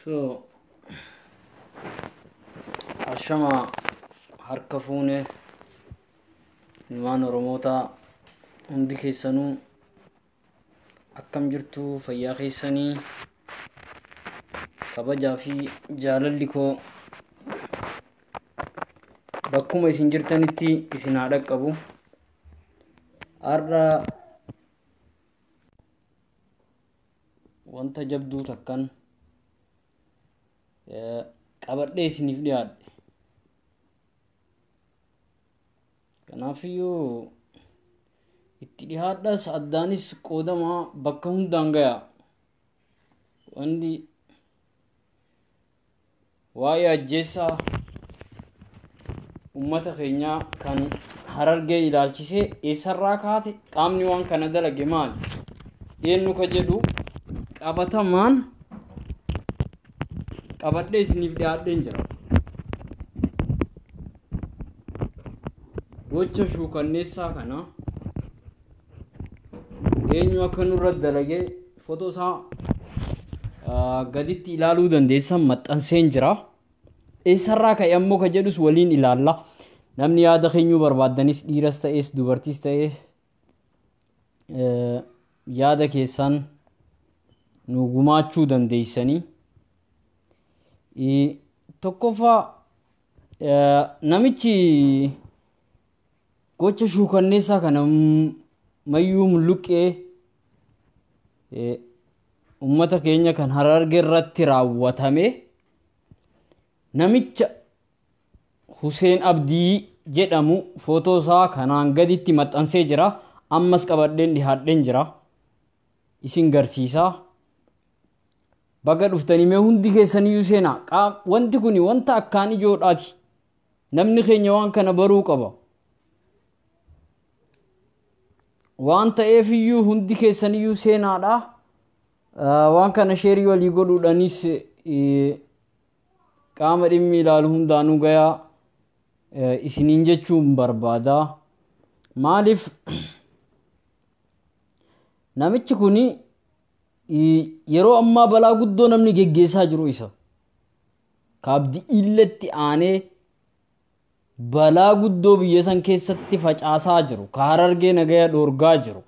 So ashama harkafune ilmaan Oromoota hundi keessanuu akkam jirtu fayyaa keessanii kabajaa fi jaalalli koo bakkuma isin jirtanitti isin haa dhaqqabu. Har'a wanta jabduu takkan qabadhee isiniif dhiyaadhe. Kanaafiyyuu itti dhiyaadhas addaanis qoodamaa bakka hundaan gayaa. Wanti waa'ee ajjeessaa ummata keenyaa kan Harargee ilaalchisee eessarraa kaate qaamni waan kana dalage maali? Eenyu ka jedhu qabatamaan qabadhee isiniif dhiyaadheen jira. Gocha suukanneessaa kana eenyu akka nurra dalage footoo isaa gaditti ilaaluu dandeessan maxxanseen jira. Eessarraa ka'e ammoo ka jedhus waliin ilaalla. Namni yaada keenyuu barbaadanis dhiiras ta'es dubartiis ta'e yaada keessan nu gumaachuu dandeessanii. Tokkoffaa namichi gocha suukanneessaa kana Mayyuu Muluqee ummata keenya kan Harargee irratti raawwatame namicha Hussein Abdii jedhamu footoo isaa kanaan gaditti maxxansee jira. Ammas qabadheen dhiyaadheen jira. Isin garsiisaa. Baga dhuftanii mee hundi keessaniyyuu seenaa. Wanti kun wanta akkaan ijoodhaati. Namni keenya waan kana baruu qaba. Waan ta'eefiyyuu hundi keessaniyyuu seenaadha. Waan kana sheerii walii godhuudhaanis qaama dhimmi ilaalu hundaanuu gayaa isiniin jechuun barbaada. Maaliif namichi kun yeroo ammaa balaa guddoo namni geggeessaa jiru isa. Kaabdi illatti aanee balaa guddoo biyya san keessatti facaasaa jiru. Ka Harargee nagaya dhoorgaa jiru.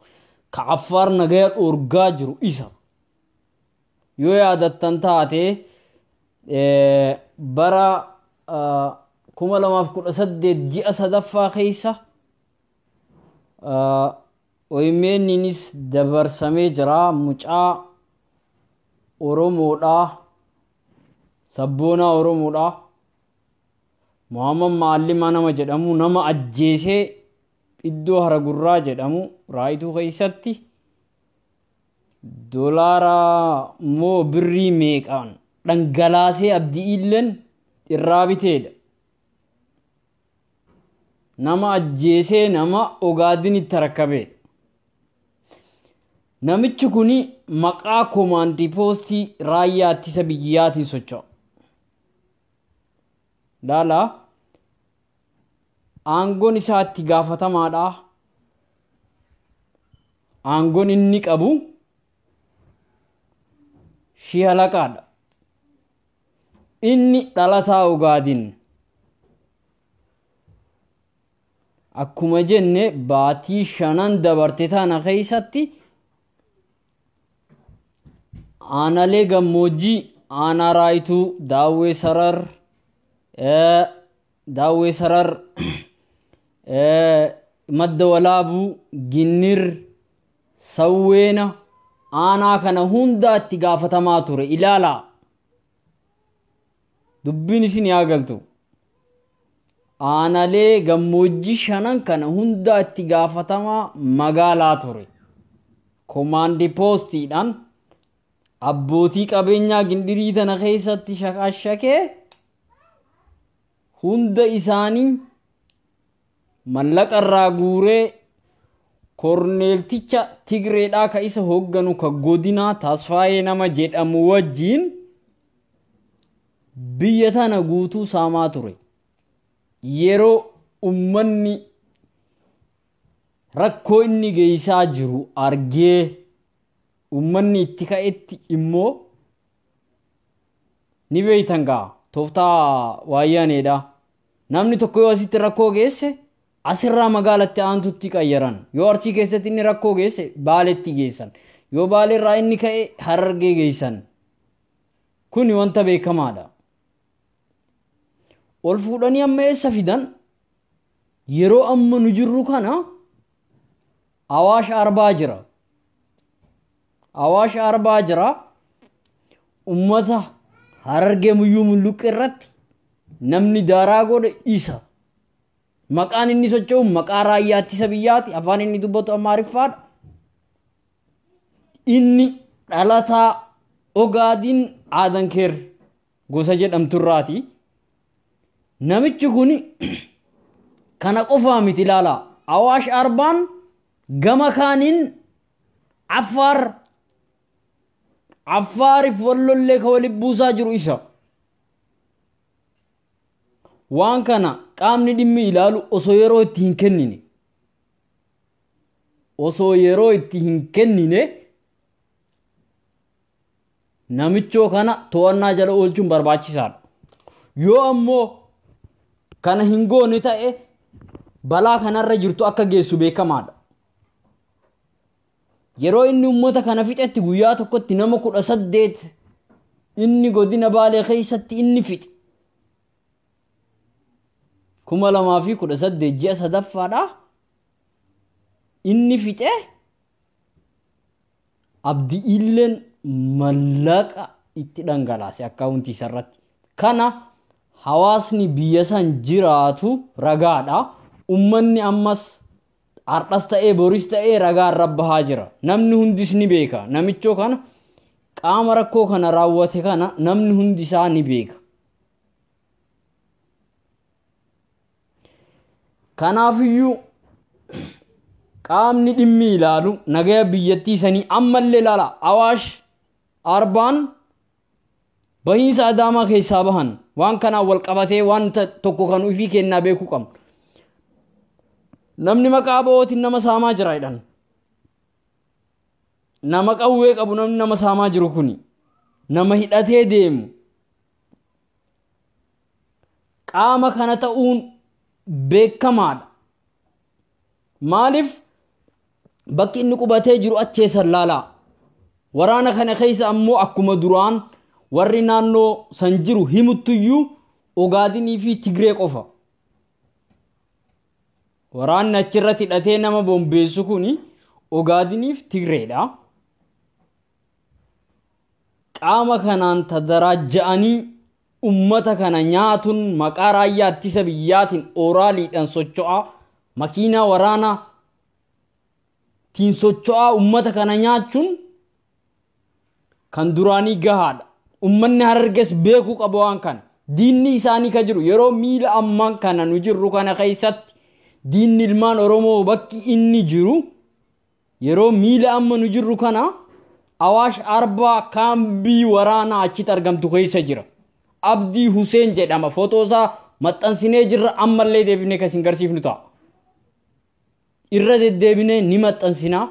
Ka Affaar nagaya dhoorgaa jiru isa. Yoo yaadattan taate bara 2018 ji'a sadaffaa keessa OMN'nis dabarsamee jira. Mucaa Oromoodha, sabboonaa Oromoodha. Muhammad Maallimaa nama jedhamu nama ajjeesee iddoo Haragurraa jedhamu Raayituu keessatti doolaara moo birrii meeqaan dhangalaasee abdii illeen irraa biteedha. Nama ajjeesee nama ogaadin itti rakkabee. Namichi kuni maqaa komaandii poostii raayyaa ittisa biyyaatiin socho'a. Daala aangoon isaa itti gaafatamaadha. Aangoon inni qabu shihalaqaadha. Inni dhalataa ogaadin. Akkuma jenne baatii 5 dabarte tana keessatti aanaalee gammoojjii aanaa Raayituu Daawwee Sarar Madda Walaabuu Ginnir Sawweena aanaa kana hunda itti gaafatamaa ture. Ilaalaa dubbiin isin yaagaltu. Aanaalee gammoojjii 5 kana hunda itti gaafatamaa magaalaa ture. Komaandii poostiidhaan abbootii qabeenyaa gindirii tana keessatti shaqashaqee hunda isaanii mallaqa irraa guuree korneelticha Tigreedhaa ka isa hoogganu ka godinaa Tasfaayee nama jedhamu wajjiin biyya tana guutuu saamaa ture. Yeroo ummanni rakkoo inni geessaa jiru argee ummanni itti ka'etti immoo ni beeytan gaa tooftaa waayyaneedha namni tokko yoo asitti rakkoo geesse asirraa magaalatti aantutti qayyaran yoo Arsii keessatti inni rakkoo geesse Baaleetti geessan yoo Baaleerraa inni ka'e Harargee geessan kuni wanta beekamaadha ol fuudhanii amma eessa fidan yeroo amma nu jirru kana Awaash Arbaa jira Awaash Arbaa jira ummata Harargee Mayyuu Muluqee irratti namni daaraa godhe isa maqaan inni socho'u maqaa raayyaa ittisa biyyaati afaan inni dubbatu Amaariffaadha inni dhalataa Ogaadin Aadankeer gosa jedhamturraati namichi kuni kana qofaa miti ilaala Awaash Arbaan gama kaaniin Affaariif wallollee ka walitti buusaa jiru isa waan kana qaamni dhimmi ilaalu osoo yeroo itti hin kennine namichoo kana to'annaa jala oolchuun barbaachisaadha yoo ammoo kana hin goone ta'e balaa kanarra jirtu akka geessu beekamaadha yeroo inni ummata kana fixetti guyyaa tokkotti nama 18 inni godina Baalee keessatti inni fixe 2018 ji'a sadaffaadha inni fixe abdii illeen mallaqa itti dhangalaase akkaawuntii sarratti kana hawaasni biyya san jiraatu ragaadha ummanni ammas ardhas ta'ee boris ta'ee ragaa rabbahaa jira namni hundis ni beeka namichoo kana qaama rakkoo kana raawwate kana namni hundi isaa ni beeka kanaafiyyuu qaamni dhimmi ilaalu nagaya biyyattii sanii ammallee ilaala Awaash Arbaan bahiinsa Adaamaa keessaa bahan waan kanaan wal qabatee waan tokko kan ofii kennaa beekuu qabna namni maqaa ba'ootiin nama saamaa jira jedhan nama qawwee qabu namni nama saamaa jiru kuni nama hidhatee deemu qaama kana ta'uun beekamaadha maaliif bakki inni qubatee jiru acheessan laalaa waraana kana keessa ammoo akkuma duraan warri naannoo san jiru himuttuyyuu Ogaadinii fi Tigree qofa waraanni achirratti hidhatee nama bombeessu kuni Ogaadiniif Tigreedha qaama kanaan tadarajja'anii ummata kana nyaatun maqaa raayyaa ittisa biyyaatiin oraaliidhaan socho'aa makiinaa waraanaa tiin socho'aa ummata kana nyaachuun kan duraanii gahaadha ummanni Harargees beekuu qabu waan kana diinni isaanii ka jiru yeroo miila ammaan kana nu jirru kana keessatti diinni ilmaan Oromoo bakki inni jiru yeroo miila amma nu jirru kana Awaash Arbaa kaambii waraanaa achitti argamtu keessa jira Abdii Huseen jedhama footoosaa maxxansinee jirra ammallee deebinee kan isin garsiifnu ta'a irra deddeebinee ni maxxansinaa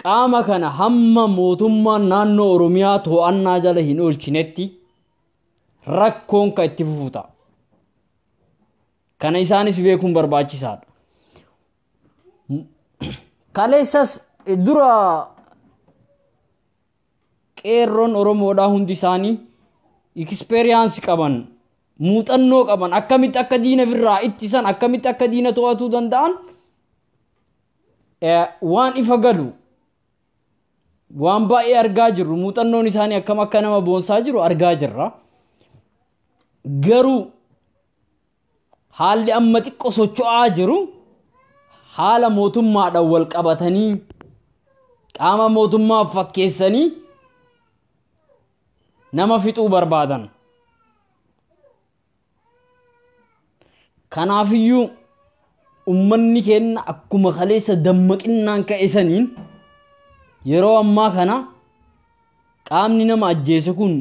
qaama kana hamma mootummaan naannoo Oromiyaa to'annaa jala hin oolchinetti rakkoon ka itti fufuuta kana isaanis beekuun barbaachisaadha kaleessas dura qeerroon Oromoodhaa hundi isaanii experience qaban muuxannoo qaban akkamitti akka diina firraa ittisan akkamitti akka diina to'atuu danda'an waan ifa galu waan baay'ee argaa jirru muuxannoon isaanii akkam akka nama boonsaa jiru argaa jirra garuu haalli amma xiqqoo socho'aa jiru haala mootummaadhaan wal qabatanii qaama mootummaa fakkeessanii nama fixuu barbaadan kanaafiyyuu ummanni keenya akkuma kaleessa dammaqinnaan ka'esaniin yeroo ammaa kana qaamni nama ajjeese kun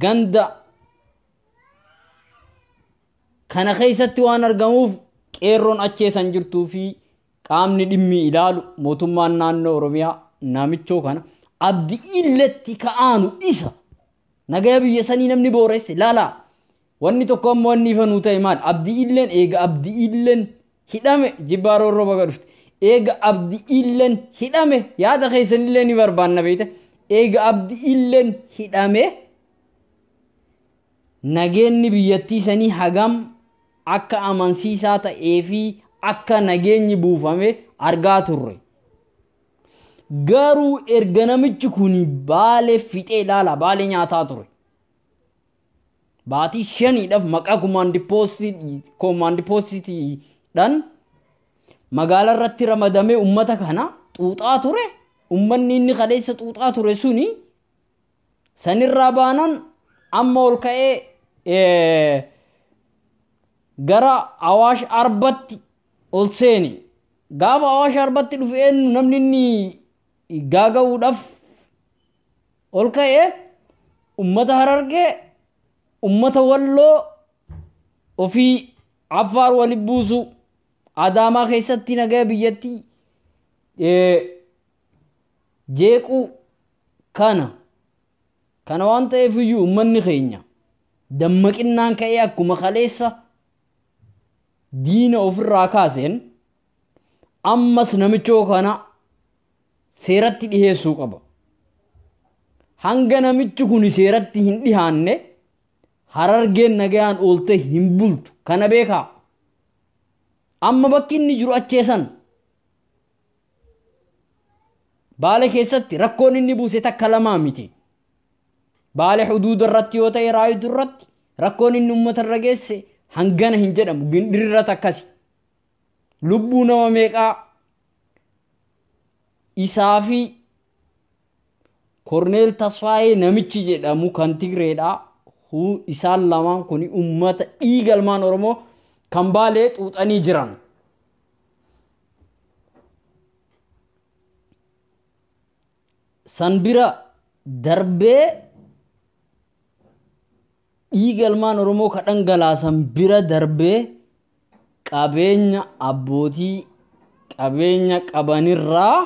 ganda kana keessatti waan argamuuf qeerroon acheessan jirtuu fi qaamni dhimmi ilaalu mootummaan naannoo Oromiyaa namichoo kana abdii illetti ka'aanu isa nagaya biyya sanii namni booresse laala wanni tokko ammoo wanni ifa nuu ta'e maal abdii illeen eega abdii illeen hidhame jibbaaroo roba gadhufte eega abdii illeen hidhame yaada keessan illee ni barbaanna beeyte eega abdii illeen hidhame nageenyi biyyattii sanii hagam akka amansiisaa ta'ee fi akka nageenyi buufame argaa turre garuu erga namichi kuni baalee fixee laala baalee nyaataa ture baatii shaniidhaaf maqaa komaandi poositiidhaan magaalaa irratti ramadamee ummata kana xuuxaa ture ummanni inni kaleessa xuuxaa ture suni sanirraa baanan amma ol ka'ee gara awaash arbatti ol seeni gaafa awaash arbatti dhufeen namni inni gaaga'uudhaaf ol ka'ee ummata Harargee ummata Walloo ofii Affaar waliin buusu Adaamaa keessatti nagaya biyyattii jeequu kana waan ta'eef iyyuu ummanni keenya dammaqinnaan ka'ee akkuma kaleessa diina ofirraa kaaseen ammas namichoo kana seeratti dhiheessuu qaba hanga namichi kun seeratti hin dhihaanne Harargeen nagayaan oolte hin bultu kana beekaa amma bakki inni jiru acheessan Baalee keessatti rakkoon inni buuse takka lamaa miti Baalee huduuda irratti yoo ta'e raayitu irratti rakkoon inni uummata irra geesse hangana hin jedhamu gindirra takkasi lubbuu nama meeqaa isaa fi Korneel Tasfaayee namichi jedhamu kan Tigreedha isaan lamaan kun uummata dhiigalmaan Oromoo kan Baalee xuuxanii jiran san bira darbee dhiigalmaan Oromoo ka dhangalaasan bira darbee qabeenya abbootii qabeenya qabanirraa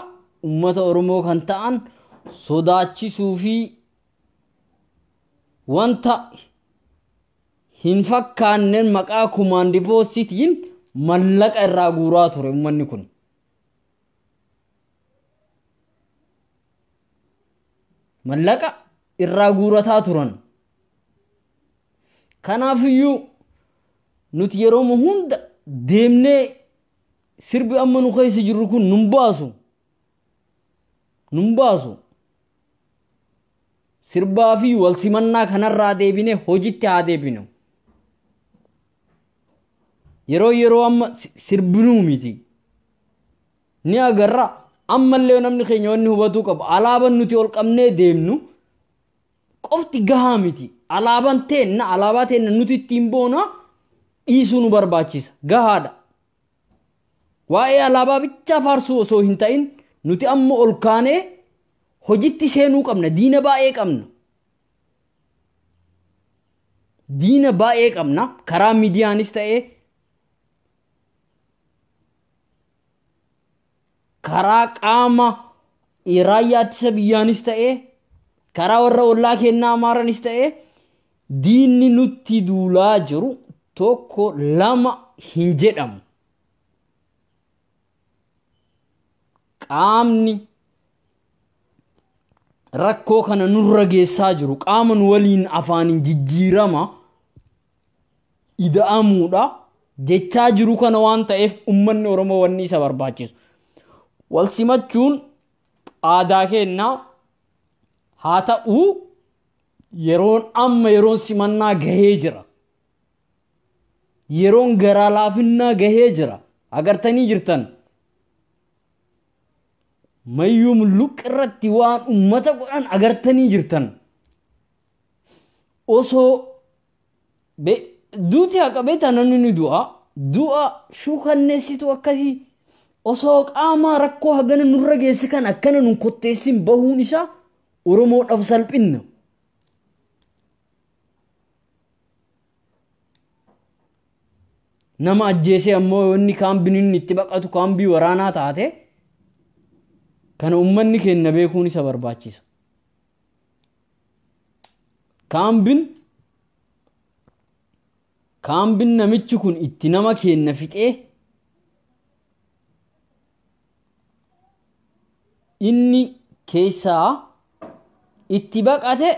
ummata Oromoo kan ta'an sodaachisuu fi wanta hin fakkaanneen maqaa kumaandi poositiin mallaqa irraa guuraa ture ummanni kun mallaqa irraa guurataa turan kanaafiyyuu nuti yeroo hunda deemnee sirbi amma nu keessa jirru kun nun baasu sirbaa fi wal simannaa kanarraa deebine hojitti haa deebinu yeroo amma sirbinuu miti ni agarra ammallee namni keenya wanni hubatuu qabu alaabaan nuti ol qabnee deemnu qofti gahaa miti alaabaa teenna nuti ittiin boona dhiisuu nu barbaachisa gahaadha waa'ee alaabaa bichaa faarsuu osoo hin ta'in nuti amma ol kaanee hojitti seenuu qabna diina baay'ee qabna karaa miidiyaanis ta'ee karaa qaama raayyaa ittisa biyyaanis ta'ee karaa warra ollaa kennaa Amaaranis ta'ee diinni nutti duulaa jiru tokko lama hin jedhamu qaamni rakkoo kana nurra geessaa jiru qaama nu waliin afaaniin jijjiirama ida'amuudha jechaa jiru kana waan ta'eef ummanni Oromoo wanni isa barbaachisu wal simachuun aadaa kennaa haa ta'uu yeroon simannaa gahee jira yeroon garaa laafinnaa gahee jira agartanii jirtan mayyuu mulluqee irratti waan ummata godhan agartanii jirtan osoo duuti haqabeeta namni ni du'a shukanneessitu akkasii osoo qaama rakkoo hagana nurra geesse kan akkana nun kotteessin bahuun isaa Oromoodhaaf salphinna nama ajjeesee ammoo wanni kaambiin itti baqatu kaambii waraanaa taate kana ummanni keenya beekuun isa barbaachisa kaambin namichi kun itti nama kenna fixee inni keessaa itti baqate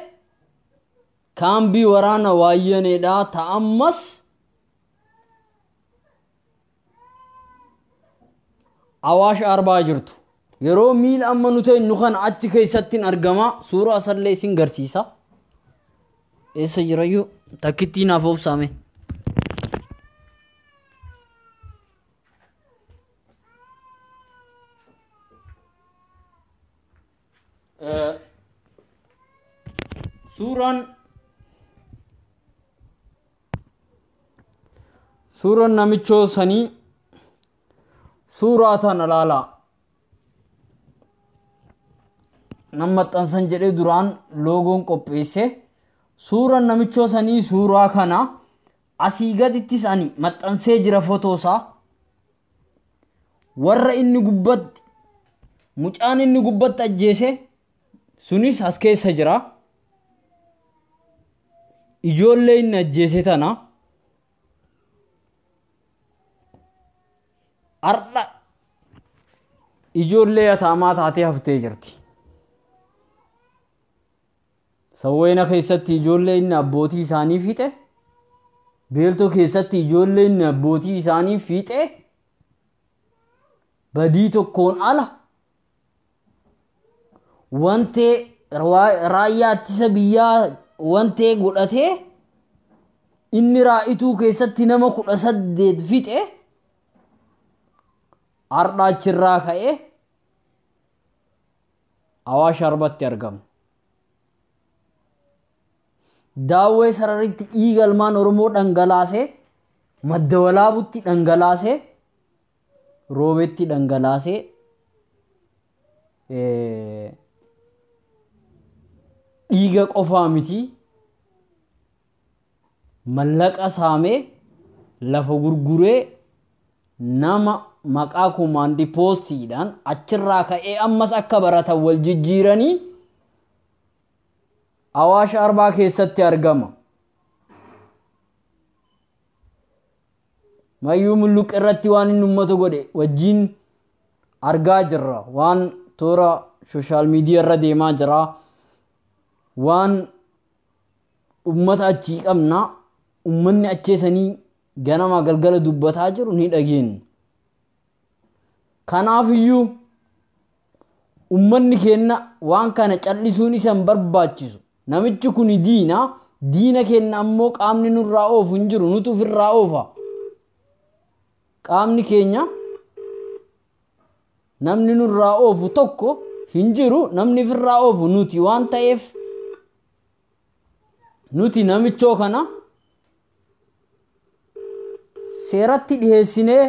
kaambii waraana waayyaneedha ta'ammas awaash arbaa jirtu yeroo miil amma nuti nu kan achi keessatti argama suuraa asallee isin garsiisa eessa jirayyuu takkitti naaf obsame suuraan namichoo sanii suuraa tana laala nama xansan jedhe duraan loogoon qopheesse suuraan namichoo sanii suuraa kana asii gadittis ani maxxansee jira fotoosaa warra inni gubbatti mucaan inni gubbatti ajjeese sunis as keessa jira ijoollee inni ajjeese tana arda ijoollee ataamaa taatee haftee jirti sawweena keessatti ijoollee inni abbootii isaanii fixe beeltoo keessatti ijoollee inni abbootii isaanii fixe badii tokkoon ala wante raayyaa ittisa biyyaa wante godhatee inni raayituu keessatti nama 18 fixe arda achirraa ka'ee awaash arbatti argamu daawwee sararitti dhiiga ilmaan oromoo dhangalaasee madda walaabutti dhangalaasee roobetti dhangalaasee dhiiga qofaa miti mallaqa saamee lafa gurguree nama maqaa kumaandii poostiidhaan achirraa ka'ee ammas akka baratan wal jijjiiranii awaash arbaa keessatti argama mayyuu mulluqee irratti waan inni ummata godhe wajjiin argaa jirra waan toora sooshaal miidiyaa irra deemaa jira waan ummata achii qabna ummanni acheesanii ganama galgala dubbataa jiru ni dhageenya kanaafiyyuu ummanni kenna waan kana callisuun isan barbaachisu namichi kun diina kenna ammoo qaamni nurraa oofu hin jiru nutu ofirraa oofa qaamni keenya namni nurraa oofu tokko hin jiru namni ofirraa oofu nuti waan ta'eef nuti namichoo kana seeratti dhiheessinee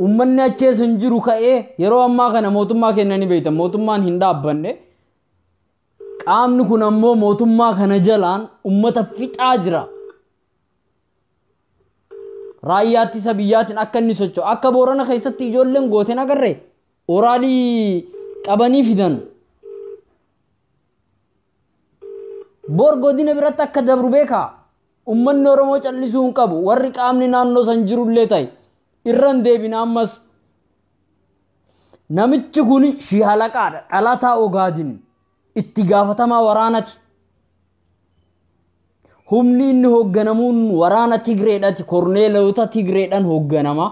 ummanni achees hin jiru ka'ee yeroo ammaa kana mootummaa kennanii beeytan mootummaan hin dhaabbanne qaamni kun ammoo mootummaa kana jalaan ummata fixaa jira raayyaa ittisa biyyaatiin akka inni socho'u akka boorana keessatti ijoolleen gooteen agarree oraalii qabanii fidan boor godina biratti akka dabru beekaa ummanni oromoo callisuu hin qabu warri qaamni naannoo san jirullee ta'e irran deebina ammas namichi kun shihalaqaadha dhalataa ogaadin itti gaafatamaa waraanati humni inni hoogganamuun waraana tigreedhati korneelota tigreedhaan hoogganama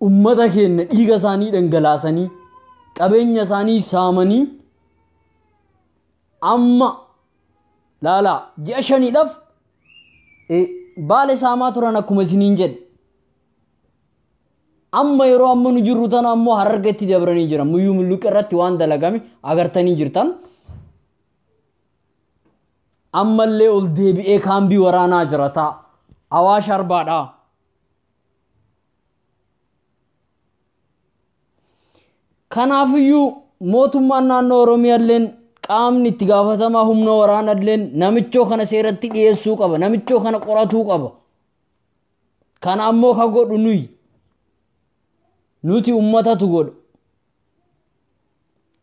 ummata keenya dhiiga isaanii dhangalaasanii qabeenya isaanii saamanii amma laala ji'a shaniidhaaf baale saamaa turan akkuma isiniin jedhe amma yeroo amma nu jirru tan ammoo harargeetti dabranii jiran mayyuu mulluqee irratti waan dalagame agartanii jirtan ammallee ol deebi'ee kaambii waraanaa jirata awaash arbaadha kanaafiyyuu mootummaan naannoo oromiyaalleen qaamni itti gaafatamaa humna waraanaalleen namichoo kana seeratti dhiyeessuu qaba namichoo kana qoratuu qaba kana ammoo ka godhu nuti ummatatu godhu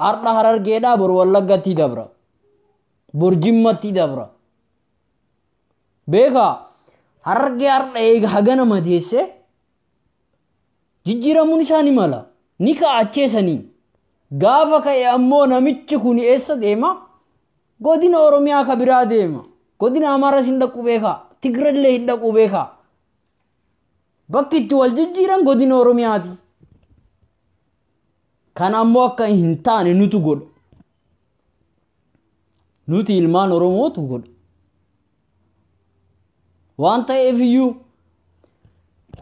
arda harargeedhaa boru wallaggatti dabra borjimmatti dabra beeka harargee har'a eega hagana madeesse jijjiiramuun isaanii mala ni ka'acheessanii gaafa ka'e ammoo namichi kun eessa deema godina oromiyaa ka biraa deema godina amaaraa hin dhaqu beeka tigrallee hin dhaqu beeka bakki itti wal jijjiiran godina oromiyaati kan ammoo akka hin taane nutu godha nuti ilmaan oromootu godha waan ta'eef iyyuu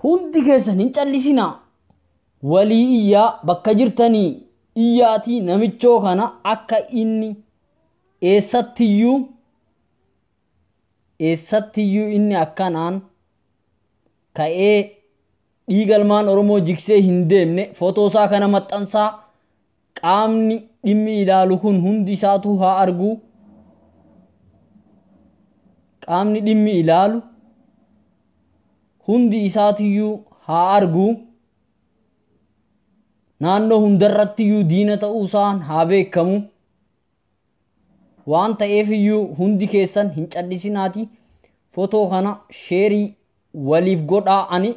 hundi keessan hin callisinaa walii iyyaa bakka jirtanii iyyaatii namichoo kana akka inni eessattiyyuu inni akkanaan ka'ee dhiigalmaan oromoo jiksee hin deemne footoosaa kana maxxansaa qaamni dhimmi ilaalu kun hundi isaatu haa argu qaamni dhimmi ilaalu hundi isaatiyyuu haa argu naannoo hundarrattiyyuu diina ta'uusaan haa beekamu waan ta'eefiyyuu hundi keessan hin callisinaati footoo kana sheerii waliif godhaa ani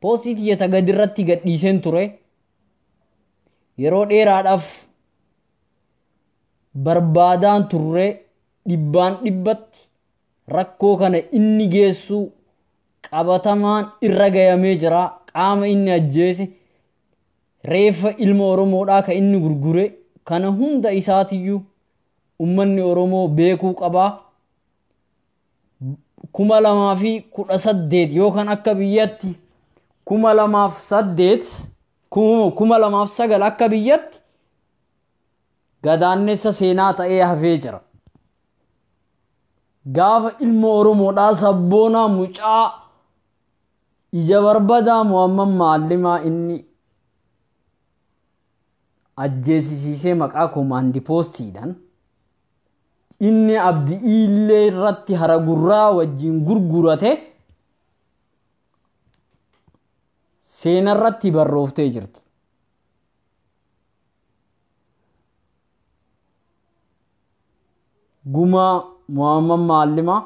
poostii tiyyata gadirratti gadhiiseen ture yeroo dheeraadhaaf barbaadaan turre dhibbaan dhibbatti rakkoo kana inni geessu qabatamaan irra gayamee jira qaama inni ajjeese reeffa ilma oromoodhaa ka inni gurgure kana hunda isaatiyyuu ummanni oromoo beekuu qabaa 2018 yookaan akka biyyatti 2009 akka biyyatti gadaannessa seenaa ta'ee hafee jira gaafa ilma oromoodhaa sabboonaa mucaa ija barbadaa Muhammad Maallimaa inni ajjeesisiisee maqaa komaandi poostiidhaan inni abdii illee irratti haragurraa wajjin gurgurate seenarratti barrooftee jirti gumaa Muhammad Maallimaa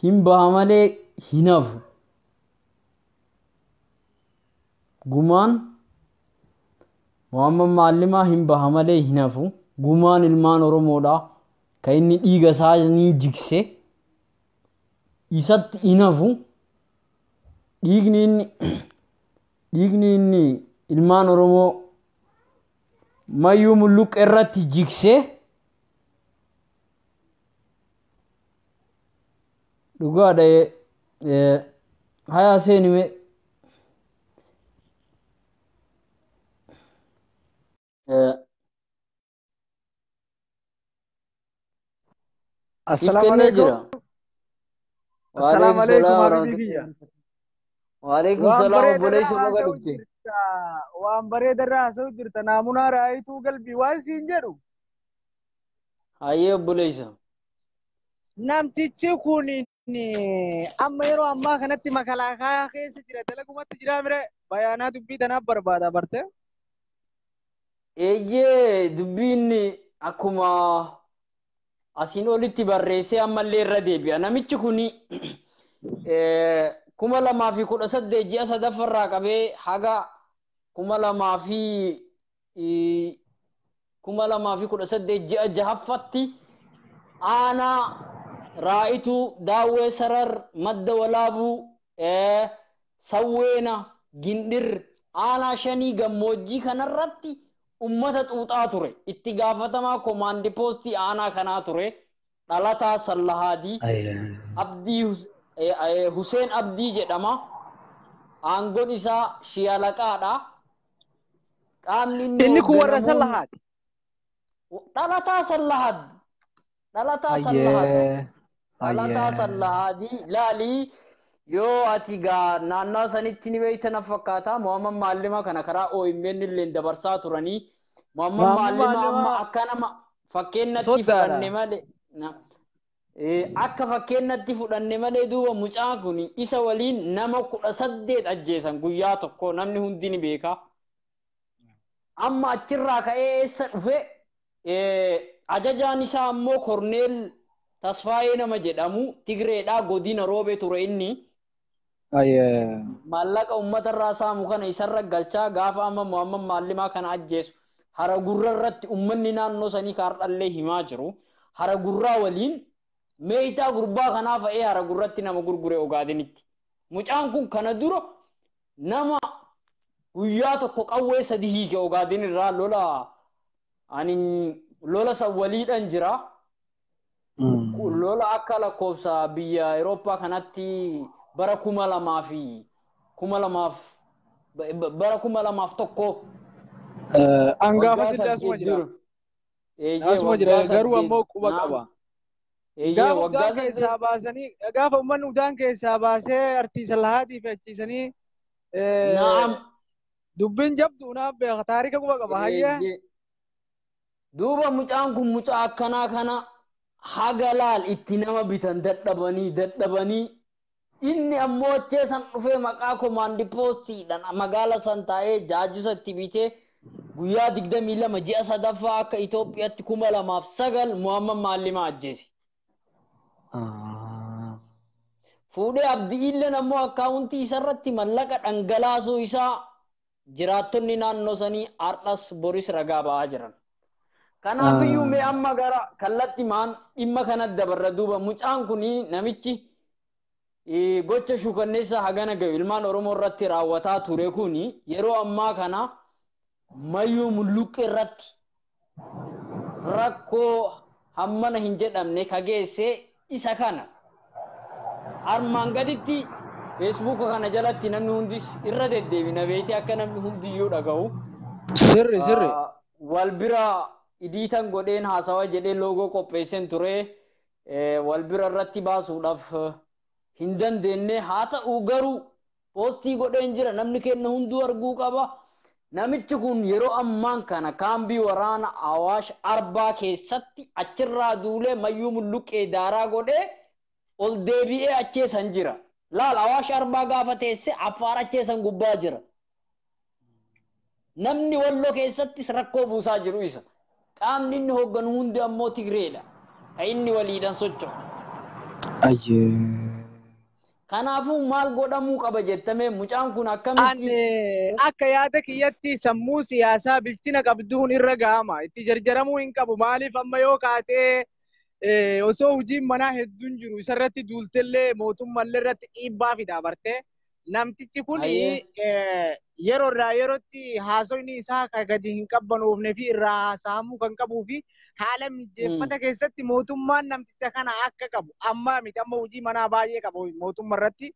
hin baha malee hin hafu gumaan Muhammad Maallimaa hin baha malee hin hafu gumaan ilmaan oromoodhaa ka inni dhiiga isaanii jigse isatti hin hafu dhiigni inni ilmaan oromoo mayyuu mulluqee irratti jigse dhugaadha haya seenime Assalamualaikum. Waalaikumsalam boleh semoga dukti. Waan bareedarraa haasa'u jirta naamunaa raayituu galbii waan siin jedhu. Hayyee obboleessa. Namtichi kun amma yeroo ammaa kanatti makalaakaa keessa jira dalagumatti jira mire bayaanaa dubbii tanaaf barbaada barte. Eeyyee dubbiin akkuma asin olitti barreessee ammallee irra deebi'a namichi kun 2018 ji'a sadaffarraa qabee haga 2018 ji'a jahaffatti aanaa raayituu daawwee sarar madda walaabuu sawweena gindir aanaa shanii gammoojjii kanarratti ummata xuuxaa ture itti gaafatamaa komaandi poostii aanaa kanaa ture dhalataa sallahaadii abdii Hussein Abdii jedhama aangoon isaa shiyalaqaadha qaamni inni kun warra sallahaati dhalataa sallahaadii laalii yoo ati gaa naannoo sanitti ni beeytan fakkaata Muhammad Maallimaa kana karaa OMN illee dabarsaa turanii Muhammad Maallimaa amma akka nama fakkeenyatti fudhanne malee akka fakkeenyatti fudhanne malee duuba mucaan kun isa waliin nama 18 ajjeesan guyyaa tokko namni hundi ni beeka amma achirraa ka'ee eessa dhufe ajajaan isaa ammoo Korneel Tasfaayee nama jedhamu Tigreedhaa godina Roobee ture inni. Maallaqa uummata irraa saamu kana isarra galchaa gaafa amma Muhammad Maallimaa kana ajjeesu hara gurra irratti uummanni naannoo sanii kaardhallee himaa jiru. Hara gurraa waliin meeyitaa gurbaa kanaa fa'ee hara gurratti nama gurgure Ogaadenitti. Mucaan kun kana dura nama guyyaa tokko qawwee sadii hiike Ogaaden irraa lola san waliidhaan jira. Lola akka lakkoofsa biyya Awurooppaa kanatti bara 2001 Angaafa sidaasuma jira. Asuma jira garuu ammoo quba qaba. Gaafa uummanni udaan keessaa baasee artiisa lahaatii fe'achiisanii dubbiin jabdu naaf beeka taarika quba qaba hayya. Duuba mucaan kun mucaa akkanaa kana haga laal itti nama bitan dadhabanii inni ammoo acheessan dhufee maqaa komaandi poostiidhaan magaala san taa'ee jaajjusa itti bitee guyyaa 22 ji'a sadaffaa akka Itoophiyaatti 2009 Muhammad Maallimaa ajjeese. Fuudhee abdiilleen ammoo akkaawuntii isarratti mallaqa dhangalaasuu isaa jiraattonni naannoo sanii har'as boris ragaa ba'aa jiran. Kanaafiyyuu mee amma gara kallatti maan dhimma kanatti dabarra duuba mucaan kun namichi gocha suukanneessaa hagana gahu ilmaan Oromoo irratti raawwataa ture kun yeroo ammaa kana Mayyuu Muluqee irratti rakkoo hammana hin jedhamne kageesse isa kana. Armaan gaditti Facebook kana jalatti namni hundis irra deddeebina beektii akka namni hundiyyuu dhaga'u. Sirri. Wal bira idiitan godheen haasawa jedhee loogoo qopheesseen ture wal bira irratti baasuudhaaf hin dandeenye haa ta'u garuu poostii godheen jira namni kenna hunduu arguu qaba. Namichi kun yeroo ammaan kana kaambii waraana Awaash Arbaa keessatti achirraa duulee Mayyuu Muluqee daaraa godhee ol deebi'ee acheessan jira. Laal Awaash Arbaa gaafa teesse Affaar acheessan gubbaa jira. Namni Walloo keessattis rakkoo buusaa jiru isa. Qaamni inni hoogganu hundi ammoo Tigreedha. Kan inni waliidhaan socho'u. Kanaafuu maal godhamuu qaba jettamee mucaan kun akkamitti akka yaada kiyyatti sammuu siyaasaa bilchina qabduun irra gahama itti jarjaramuu hin qabu maaliif amma yoo kaatee osoo hojiin manaa hedduun jiru isarratti duultellee mootummallee irratti dhiibbaa fidaa bartee namtichi kun yeroo irraa yerootti haasofni isaa gadi hin qabbanoofne fi irraa haasa'amuu kan qabuu fi haala mijeeffata keessatti mootummaan namticha kana akka qabu amma miti amma hojii manaa baay'ee qabu mootummaa irratti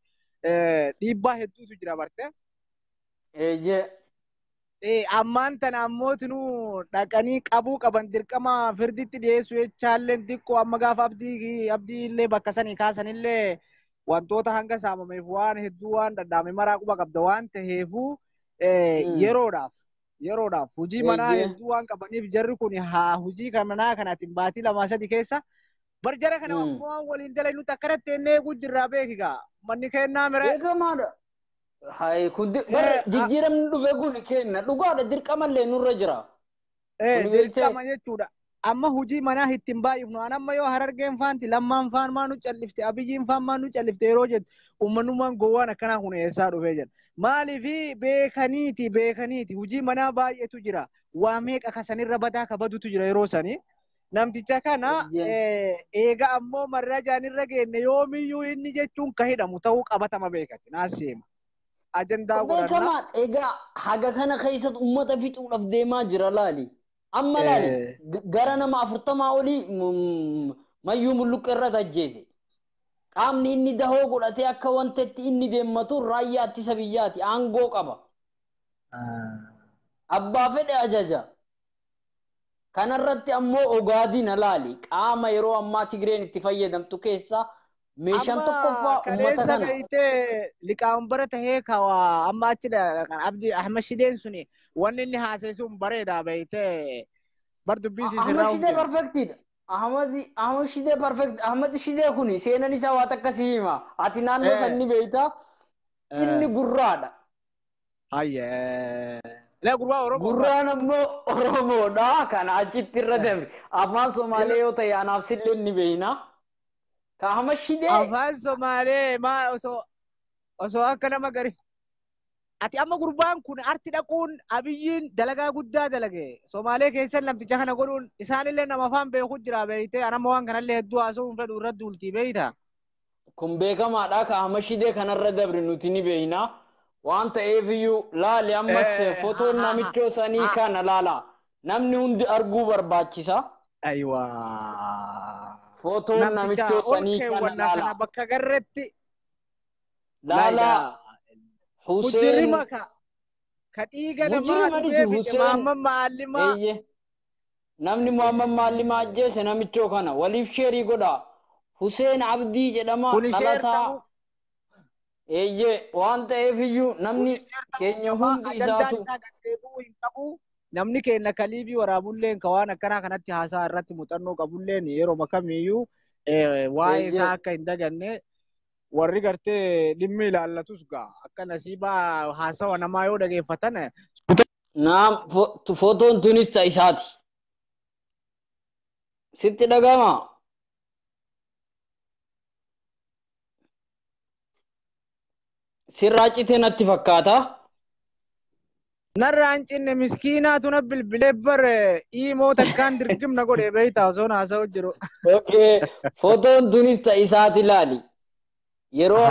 dhiibbaa hedduutu jira barte. Ammaan tana ammoo tinuu dhaqanii qabuu qaban dirqama firditti dhiyeessu jechaallee xiqqoo amma gaafa abdii illee bakka sanii kaasanillee wantoota hanga saamameef waan hedduu waan dhadhaame maraa quba qabda waan ta'eefuu yeroodhaaf hojii manaa hedduu waan qabaniif jarri kun haa hojii manaa kanaatiin baatii 2-3 keessa barjara kana waan waliin dalaynu takkaratti ennee gujjirraa beekigaa manni kennaa mire. Beekamaadha. Hai jijjiiramni dhufe kun kenna dhugaadha dirqamallee nurra jira. Dirqama jechuudha. Amma hojii manaa ittiin baay'ifnu amma yoo Harargeen faanti lammaan faan maa nu callifte abiyyiin faan maa nu callifte yeroo jettu uummanummaan gowwaan akkanaa kun eessaa dhufee jedha. Maaliifi beekaniiti hojii manaa baay'eetu jira. Waa meeqa kasanirra badaa kabadutu jira yeroo sanii. Namticha kana eega ammoo marrajaan irra geenne yoomiyyuu inni jechuun ka hidhamu ta'uu qabatama beekati naasseema. Ajandaa godhanna. Egaa haga kana keessatti uummata fixuudhaaf deemaa jira laali. Amma laali gara nama 40 olii Mayyuu Muluqee irra ajjeese. Qaamni inni dahoo godhatee akka wanteetti inni deemmatu raayyaa ittisa biyyaati aangoo qaba. Abbaa fedhe ajaja. Kanarratti ammoo Ogaadina laali qaama yeroo ammaa Tigreen itti fayyadamtu keessaa meeshaan tokkoffaa uummata kana. Kaleessa liqaambara tahee kawaa amma achidha Abdi Ahmad Shideen suni wanni inni haasesuun bareeda beeytee bar dubbisiis irraa. Ahmad Shidee perfectidha. Ahmad Shidee perfect. Ahmad Shidee kuni seenan isaa waa takka si hima. Ati naannoo sanni beeyta inni gurraadha. لا قربان أورومو بر Gurraan ammoo Oromoodha. Kan achitti irra dabre. Afaan Somaalee yoo ta'e anaaf sillee ni beeyna. Kaama shidee. أفان سومالي ما أسو أكنا ما قري ati amma gurbaan kun arti dhaquun abiyyiin dalagaa guddaa dalage Somaalee keessan namticha kana godhuun isaanillee nama afaan beeku jira beeyte anamma waan kanallee hedduu haasa'uun fedhu irra duultii beeyta. Kun beekamaadha. Kaama shidee kanarra dabre nuti ni beeyna. Waan ta'eef iyyuu laali ammas fotoon namichoo sanii kana laala. Namni hundi arguu barbaachisa. Aywa. Fotoon namichoo sanii kana laala. Bakka garretti Laala. Hussein. Mujrima ka dhiiga namaa dhufeefite Muhammad Maallimaa. Namni Muhammad Maallimaa ajjeese namichoo kana waliif sheerii godha. Hussein Abdii jedhama dhalataa. Waan ta'eef iyyuu namni keenya hundi isaatu. Namni keenya kaliibii waraabulleen ka waan akkanaa kanatti haasaa irratti muuxannoo qabulleen yeroo makamiyyuu waa'ee isaa akka hin daganne warri gartee dhimmi ilaallatus gaa akka nasiibaa haasawa namaa yoo dhageeffatan. Naam fotoon tunis ta isaati. Sitti dhagama. Sirraa citee natti fakkaata. Narraan cinne miskiinaatu na bilbilee bare imoo takkaan dirqimna godhee beeytaa osoo haasa'u jiru. Fotoon tunis ta isaati ilaali. Yeroo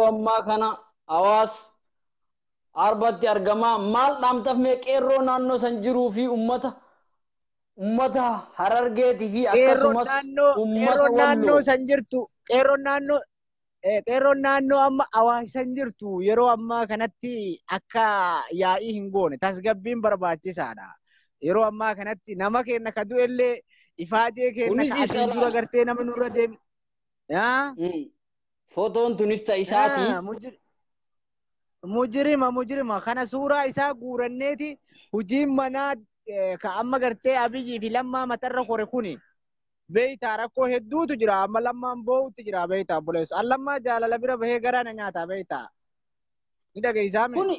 ammaa kana hawaas arbatti argamaa maal dhaamtaf mee qeerroo naannoo san jiruu fi ummata Harargeetii fi akkasumas ummata naannoo san jirtu qeerroon naannoo amma Awaasan jirtu yeroo ammaa kanatti akka yaa'ii hin goone tasgabbiin barbaachisaadha. Yeroo ammaa kanatti nama keenya ka du'ellee ifaajee keenya ka asii dura gartee nama nurra deemu. Fotoon tunis ta isaati. Mujrima kana suuraa isaa guuranneeti hujiin manaa ka amma gartee Abiyyii fi Lammaa matarra kore kuni beeytaa rakkoo hedduutu jira amma Lammaan boo'utti jira beeytaa buleessu Lammaa jaalala bira bahee garaana nyaataa beeytaa ni dhageessaame. Kuni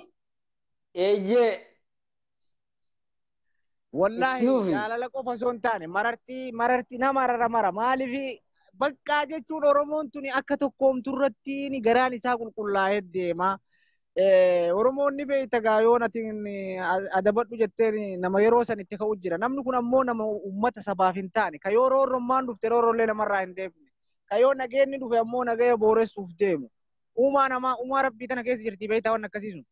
wallahi jaalala qofa osoo hin taane marartii nama mara maaliif bakka jechuun Oromoon tuni akka tokkoomtu irratti garaan isaa qulqullaa'ee deema. Oromoonni beeyta gaayoon atiin adabadhu jetteen nama yeroo san itti ka'u jira. Namni kun ammoo nama uummata sabaaf hin taane. Ka yoo roorrommaan dhufte roorrollee namarraa hin deemne. Ka yoo nageenni dhufe ammoo nagaya booressuuf deemu. Uumaa rabbii tana keessa jirti beeytaa waan akkasiisu.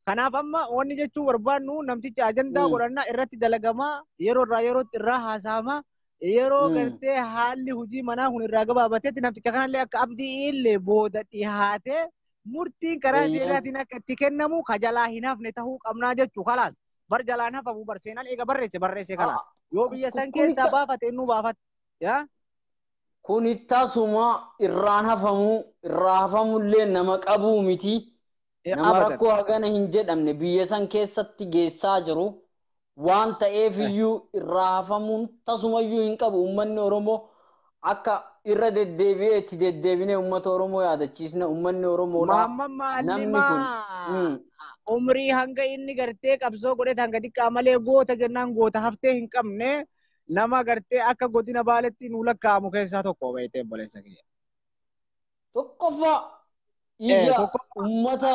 Kanaaf amma wanni jechuun barbaannu namticha ajandaa godhannaa irratti dalagamaa yeroo yerootti irraa haasa'amaa. Yeroo gartee haalli hojii manaa kun irraa gabaabatetti namticha kanallee akka abdii illee booda dhihaate murtiin karaa seeraatiin akka itti kennamu ka jalaa hin hafne tahuu qabnaa jechuu kalaas bar jalaan hafamu bar seenaan eega barreesse kalaas yoo biyya san keessaa baafate innuu baafate. Kun ittasuma irraa hafamullee nama qabuu miti. Nama rakkoo hagana hin jedhamne biyya san keessatti geessaa jiru. Waan ta'eef iyyuu irraa hafamuun tasumayyuu hin qabu. Uummanni Oromoo akka irra deddeebinee uummata Oromoo yaadachiisne uummanni Oromoodha. Namni kun umrii hanga inni gartee qabsoo godhate hanga xiqqaa malee goota jennaan goota haftee hin qabne nama gartee akka godina Baaleetti nu lakkaa'amu keessaa tokko beeytee boleessa kiyya. Tokkoffaa ija uummata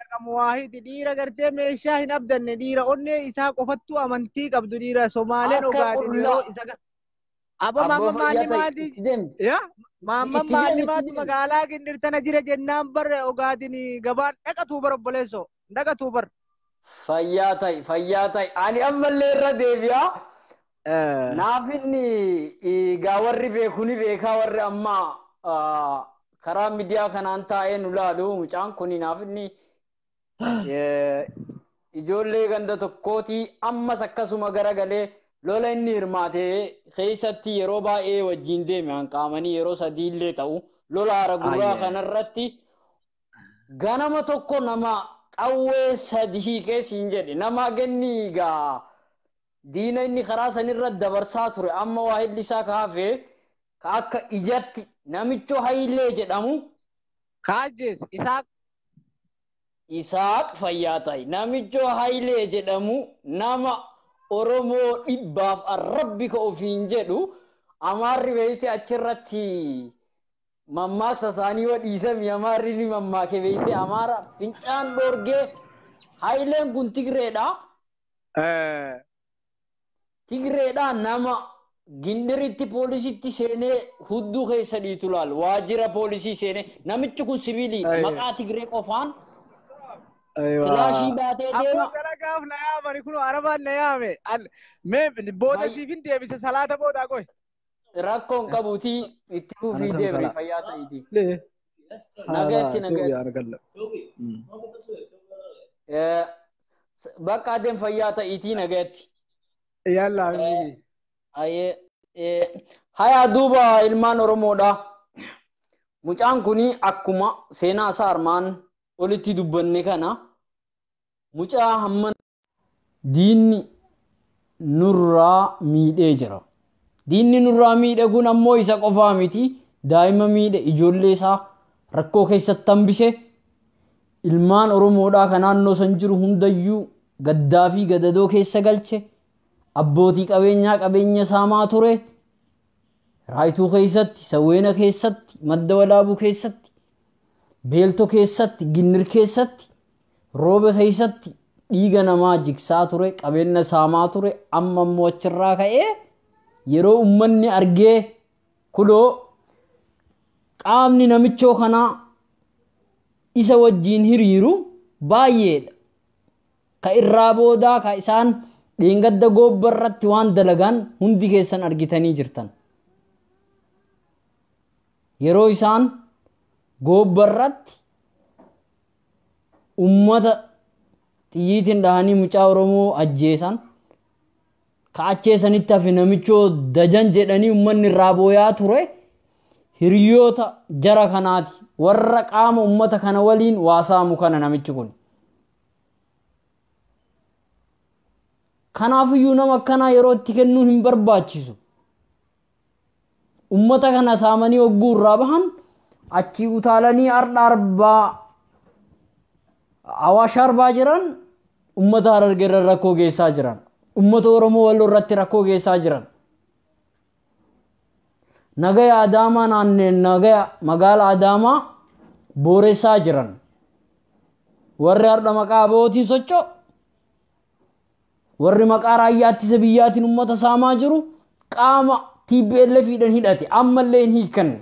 Raqamuwaahiti dhiira gartee meeshaa hin abdanne dhiira onnee isaa qofattuu amantii qabdu dhiira Somaaleen ogaatiin yeroo isa Maamman Maallimaatu magaalaa gindirtana jira jennaan barre ogaatiin gabaan dhaqatuu bar obboleessoo dhaqatuu bar. Fayyaa ta'i ani ammallee irra deebi'a. Naaf inni warri beeku ni beekaa warri amma karaa miidiyaa kanaan taa'ee nu laalu mucaan kun naaf inni ijoollee ganda tokkooti ammas akkasuma garagalee lola inni hirmaate keessatti yeroo baay'ee wajjin deeme hanqaamanii yeroo sadiillee ta'u lola Haraguraa kanarratti ganama tokko nama qawwee sadii keessiin jedhe nama ganni gaa diina inni karaa sanirra dabarsaa ture amma waahilli isaa kaafee ka akka ijatti namicho Hayilee jedhamu Kaajjees Isaaq Fayyaatai namichoo Hailee jedhamu nama Oromoo dhibbaaf arrabbi ka ofiin jedhu amaarri beeyte achirratti mammaaksa isaanii wadhiisami amaarri ni mammaake beeyte amaara fincaan dhoorgee Haileen kun Tigreedha nama gindiritti poolisitti seenee hudduu keessa dhiitu laal waajjira poolisii seenee namichi kun sibiiliidha maqaa Tigree qofaan Kilaashii baatee deema. Abboo galagaaf na yaamani kun arabaan na yaame. Mee booda siifin deebise salaata booda qoy. Rakkoon qabuutii itti fufii deebiin fayyaa ta'iiti. Nagatti. Bakka adeem fayyaa ta'iitii nagatti. Yalla. Hayaa duuba ilmaan Oromoodha. Mucaan kuni akkuma seenaa isaa armaan olitti dubbanne kana mucaa hamman diinni nurraa miidhee jira. Diinni nurraa miidhe kun ammoo isa qofaa miti daa'ima miidhe ijoollee isaa rakkoo keessatti hambise ilmaan Oromoodhaa kan naannoo san jiru hundayyuu gaddaa fi gadadoo keessa galche abbootii qabeenya saamaa ture raayituu keessatti sawweena keessatti madda walaabuu keessatti beelto keessatti ginnir keessatti roobe keessatti dhiiga namaa jigsaa ture qabeenya saamaa ture amma immoo achirraa ka'ee yeroo ummanni argee kuloo qaamni namichoo kanaa isa wajjiin hiriiru baay'eedha ka irraa boodaa ka isaan dheengadda goobbarratti waan dalagan hundi keessan argitanii jirtan yeroo isaan goobbarratti ummata xiyyiitiin dhahanii mucaa Oromoo ajjeesan ka ajjeesanitti hafe namichoo dajan jedhanii ummanni irraa booyaa ture hiriyoota jara kanaati warra qaama ummata kana waliin waasaamu kana namichi kun kanaafiyyuu nama akkanaa yeroo itti kennuun hin barbaachisu ummata kana saamanii hogguu irraa bahan achi utaalanii ardarbaa awaash arbaa jiran ummata Harargee irra rakkoo geessaa jiran ummata Oromoo walloo irratti rakkoo geessaa jiran nagaya Adaamaa naannee nagaya magaala Adaamaa booressaa jiran warri har'a maqaa abootiin socho warri maqaa raayyaa ittisa biyyaatiin ummata saamaa jiru qaama TPLF fiidhan hidhate ammallee hin hiikanne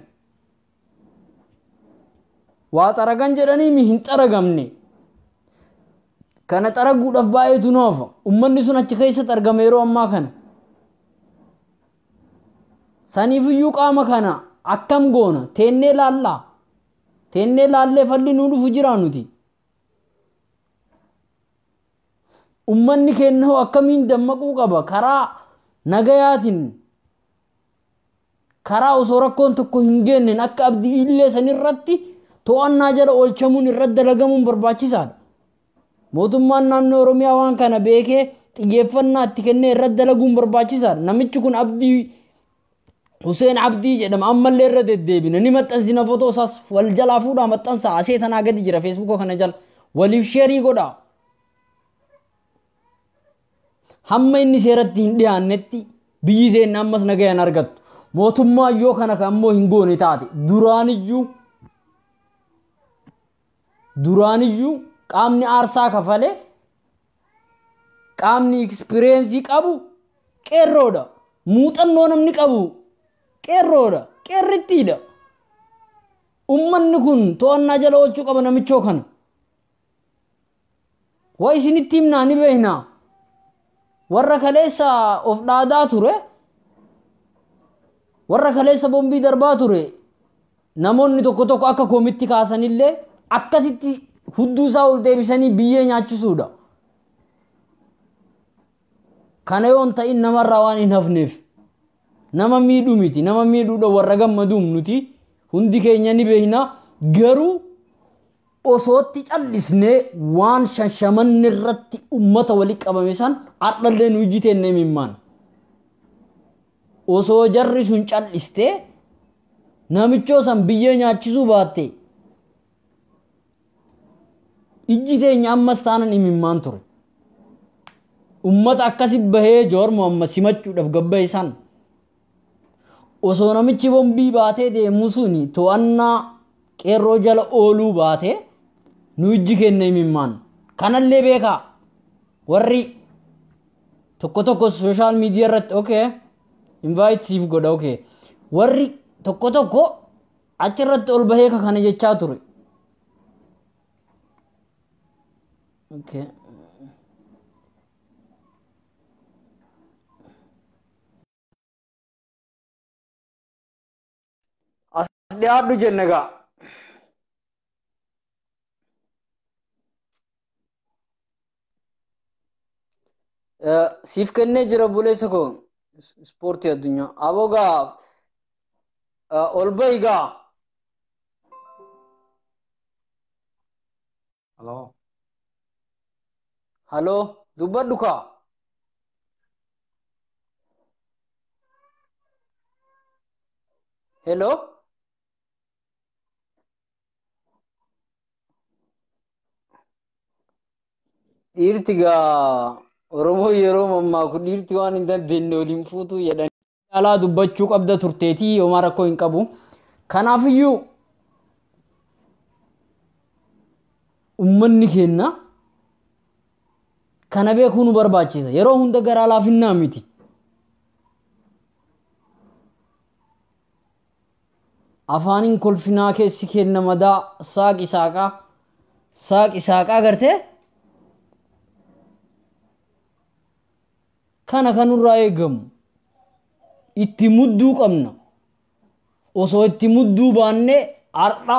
waa xaragan jedhanii mi hin xaragamne kana xaraguudhaaf baay'eetu noofa ummanni sun achi keessatti argame yeroo ammaa kana saniifiyyuu qaama kana akkam goona teennee laallee falli nuu dhufu jiraa nuti ummanni kennoo akkamiin dammaquu qaba karaa nagayaatiin karaa osoo rakkoon tokko hin geenneen akka abdii illee sanirratti to'annaa jala oolchamuun irratti dalagamuun barbaachisaadha. Mootummaan naannoo Oromiyaa waan kana beekee xiyyeeffannaa itti kennee irratti dalaguun barbaachisaadha. Namichi kun Abdii Hussein Abdii jedhama ammallee irra deddeebina ni maxxansina footoo isaas wal jalaa fuudhaa maxxansa asee tanaa gadi jira Facebook kana jala waliif sheerii godhaa. Hamma inni seeratti hin dhiyaannetti biyyi seenna ammas nagayaan argattu. Mootummaa yoo kana kan ammoo hin goone taate duraaniyyuu qaamni aarsaa kafale qaamni experience qabu qeerroodha muuxannoo namni qabu qeerroodha qeerrittiidha ummanni kun to'annaa jala oolchuu qaba namichoo kana waa isinitti himnaa ni beeknaa warra kaleessa of dhaadaa ture warra kaleessa bombii darbaa ture namoonni tokko akka koomitti kaasanillee akkasitti hudduu isaa ol deebisanii biyyee nyaachisuudha kana yoon ta'in namarraa waan hin hafneef nama miidhuu miti nama miidhuudha warra gammaduum nuti hundi keenya ni beekna garuu osootti callisnee waan shanshamanni irratti ummata walii qabame san adhallee nu ijjiteenne mimmaan osoo jarri sun callistee namichoo san biyyee nyaachisuu baatte ijji teenya ammas taanan imimmaan ture ummata akkasi bahee Jowaar Mohammad simachuudhaaf gabba'e san osoo namichi bombii baatee deemu suni to'annaa qeerroo jala ooluu baatee nu ijji kenna imimmaan kanallee beekaa warri tokko social media irratti okay invite siif godha okay warri tokko achirratti ol bahee kana jechaa ture okay as dhiyaadhu jennagaa siif kennee jira buleessa koo ispoortii addunyaa abogaa ol bahigaa halo dubbadhu kaa hello dhiirti gaa Oromoo yeroo mammaa kun dhiirti waan hin dandeenye waliin fuutuu jedhanii alaa dubbachuu qabda turteetii yooma rakkoo hin qabu kanaafiyyuu ummanni kenna kana beekuu nu barbaachisa yeroo hunda garaa laafinnaa miti afaanin kolfinaa keessi kenna madaa saaq isaaqaa gartee kana kanurraa eegamu itti mudduu qabna osoo itti mudduu baanne har'a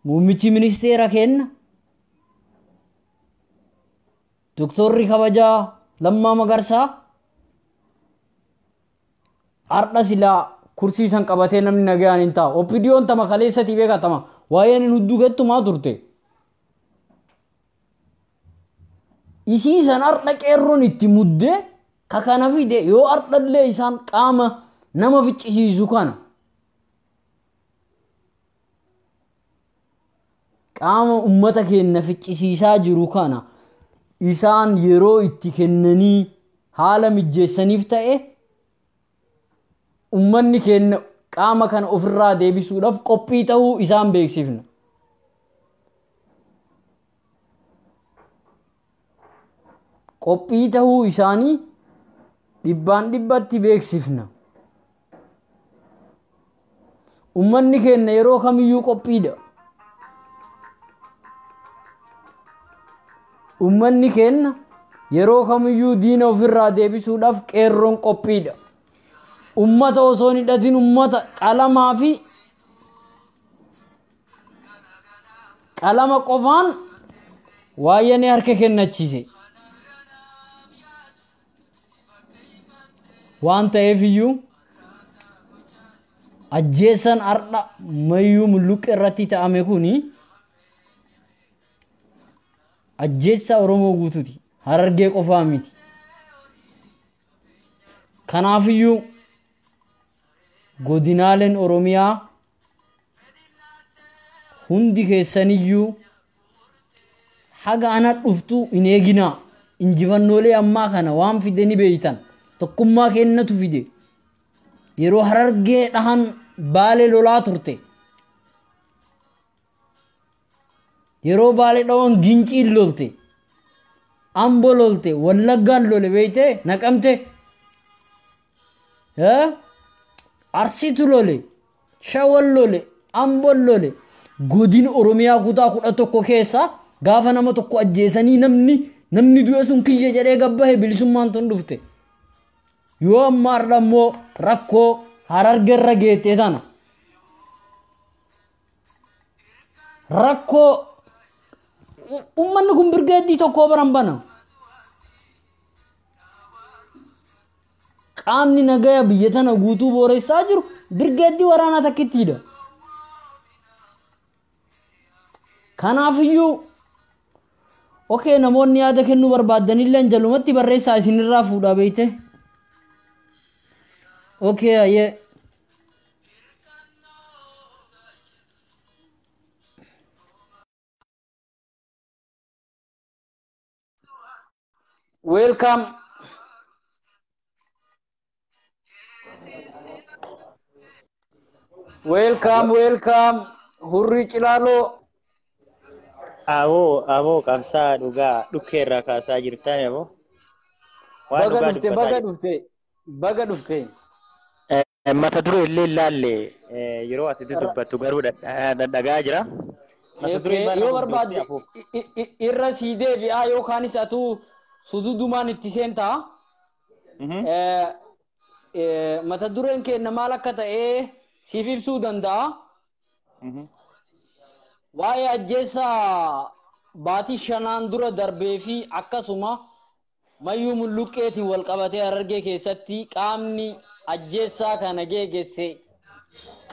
muummichi ministeera kenna doktorri kabajaa Lammaa Magarsaa har'a silaa kursii san qabatee namni nagaan hin taa'u oppidiyoon tama kaleessati beekatama waa'een hin hudduu kettumaa turte isii san har'a qeerroon itti muddee kakana fide yoo har'allee isaan qaama nama ficcisiisu kana qaama ummata keenya ficcisiisaa jiru kana isaan yeroo itti kennanii haala mijeessaniif ta'e ummanni keenya qaama kana ofirraa deebisuudhaaf qophii ta'uu isaan beeksifna qophii ta'uu isaanii dhibbatti beeksifna ummanni keenya yeroo kamiyyuu qophiidha ummanni keenya yeroo kamiyyuu diina ofirraa deebisuudhaaf qeerroon qophiidha ummata osoo hin hidhatin ummata qalamaa fi qalama qofaan waayyanee harka kennachiise waan ta'eef iyyuu ajjeessan har'a mayyuu mulluqee irratti ta'ame kuni ajjeessa Oromoo guutuuti Harargee qofaa miti kanaaf iyyuu godinaaleen Oromiyaa hundi keessaniyyuu haga ana dhuftu hin eeginaa injifannoolee ammaa kana waan fidanii beeytan tokkummaa kennatu fide yeroo Harargee dhahan Baalee lolaa turte yeroo Baalee dhawan Gincii lolte Amboo lolte Wallaggaan lole beeyte Naqamte Arsiitu lole Shawal lole Amboo lole godin Oromiyaa kutaa 11 keessa gaafa nama tokko ajjeesanii namni du'e sun kiyya jedhee gabbahe bilisummaan tun dhufte yoo amma har'a immoo rakkoo Harargee irra geette tana rakkoo ummanni kun birgeeddii tokko baran bana qaamni nagaya biyya tana guutuu booressaa jiru birgeeddii waraanaa takkittiidha kanaafiyyuu okay namoonni yaada kennuu barbaadanillee jalumatti barreessaa isinirraa fuudhaa beeyte okay aye welcome. Welcome. Hurri Cilalo. Aboo qabsaa dhugaa dhukkeerraa kaasaa jirtaan aboo waan dhugaa dubbataa jirtu. Baga dhufte. Mata duree illee ilaalle yeroo ati dubbattu garuu dhadhagaa jira. Mata duree Yoo barbaadde irra sii deebi'aa yookaanis atuu sududumaan itti seentaa. Mata dureen keenya maal akka ta'e siif ibsuu danda'a. Waa'ee ajjeessaa baatii 5 dura darbee fi akkasuma mayyuu mulluqqeetiin wal qabatee Harargee keessatti qaamni ajjeessaa kana geeggeesse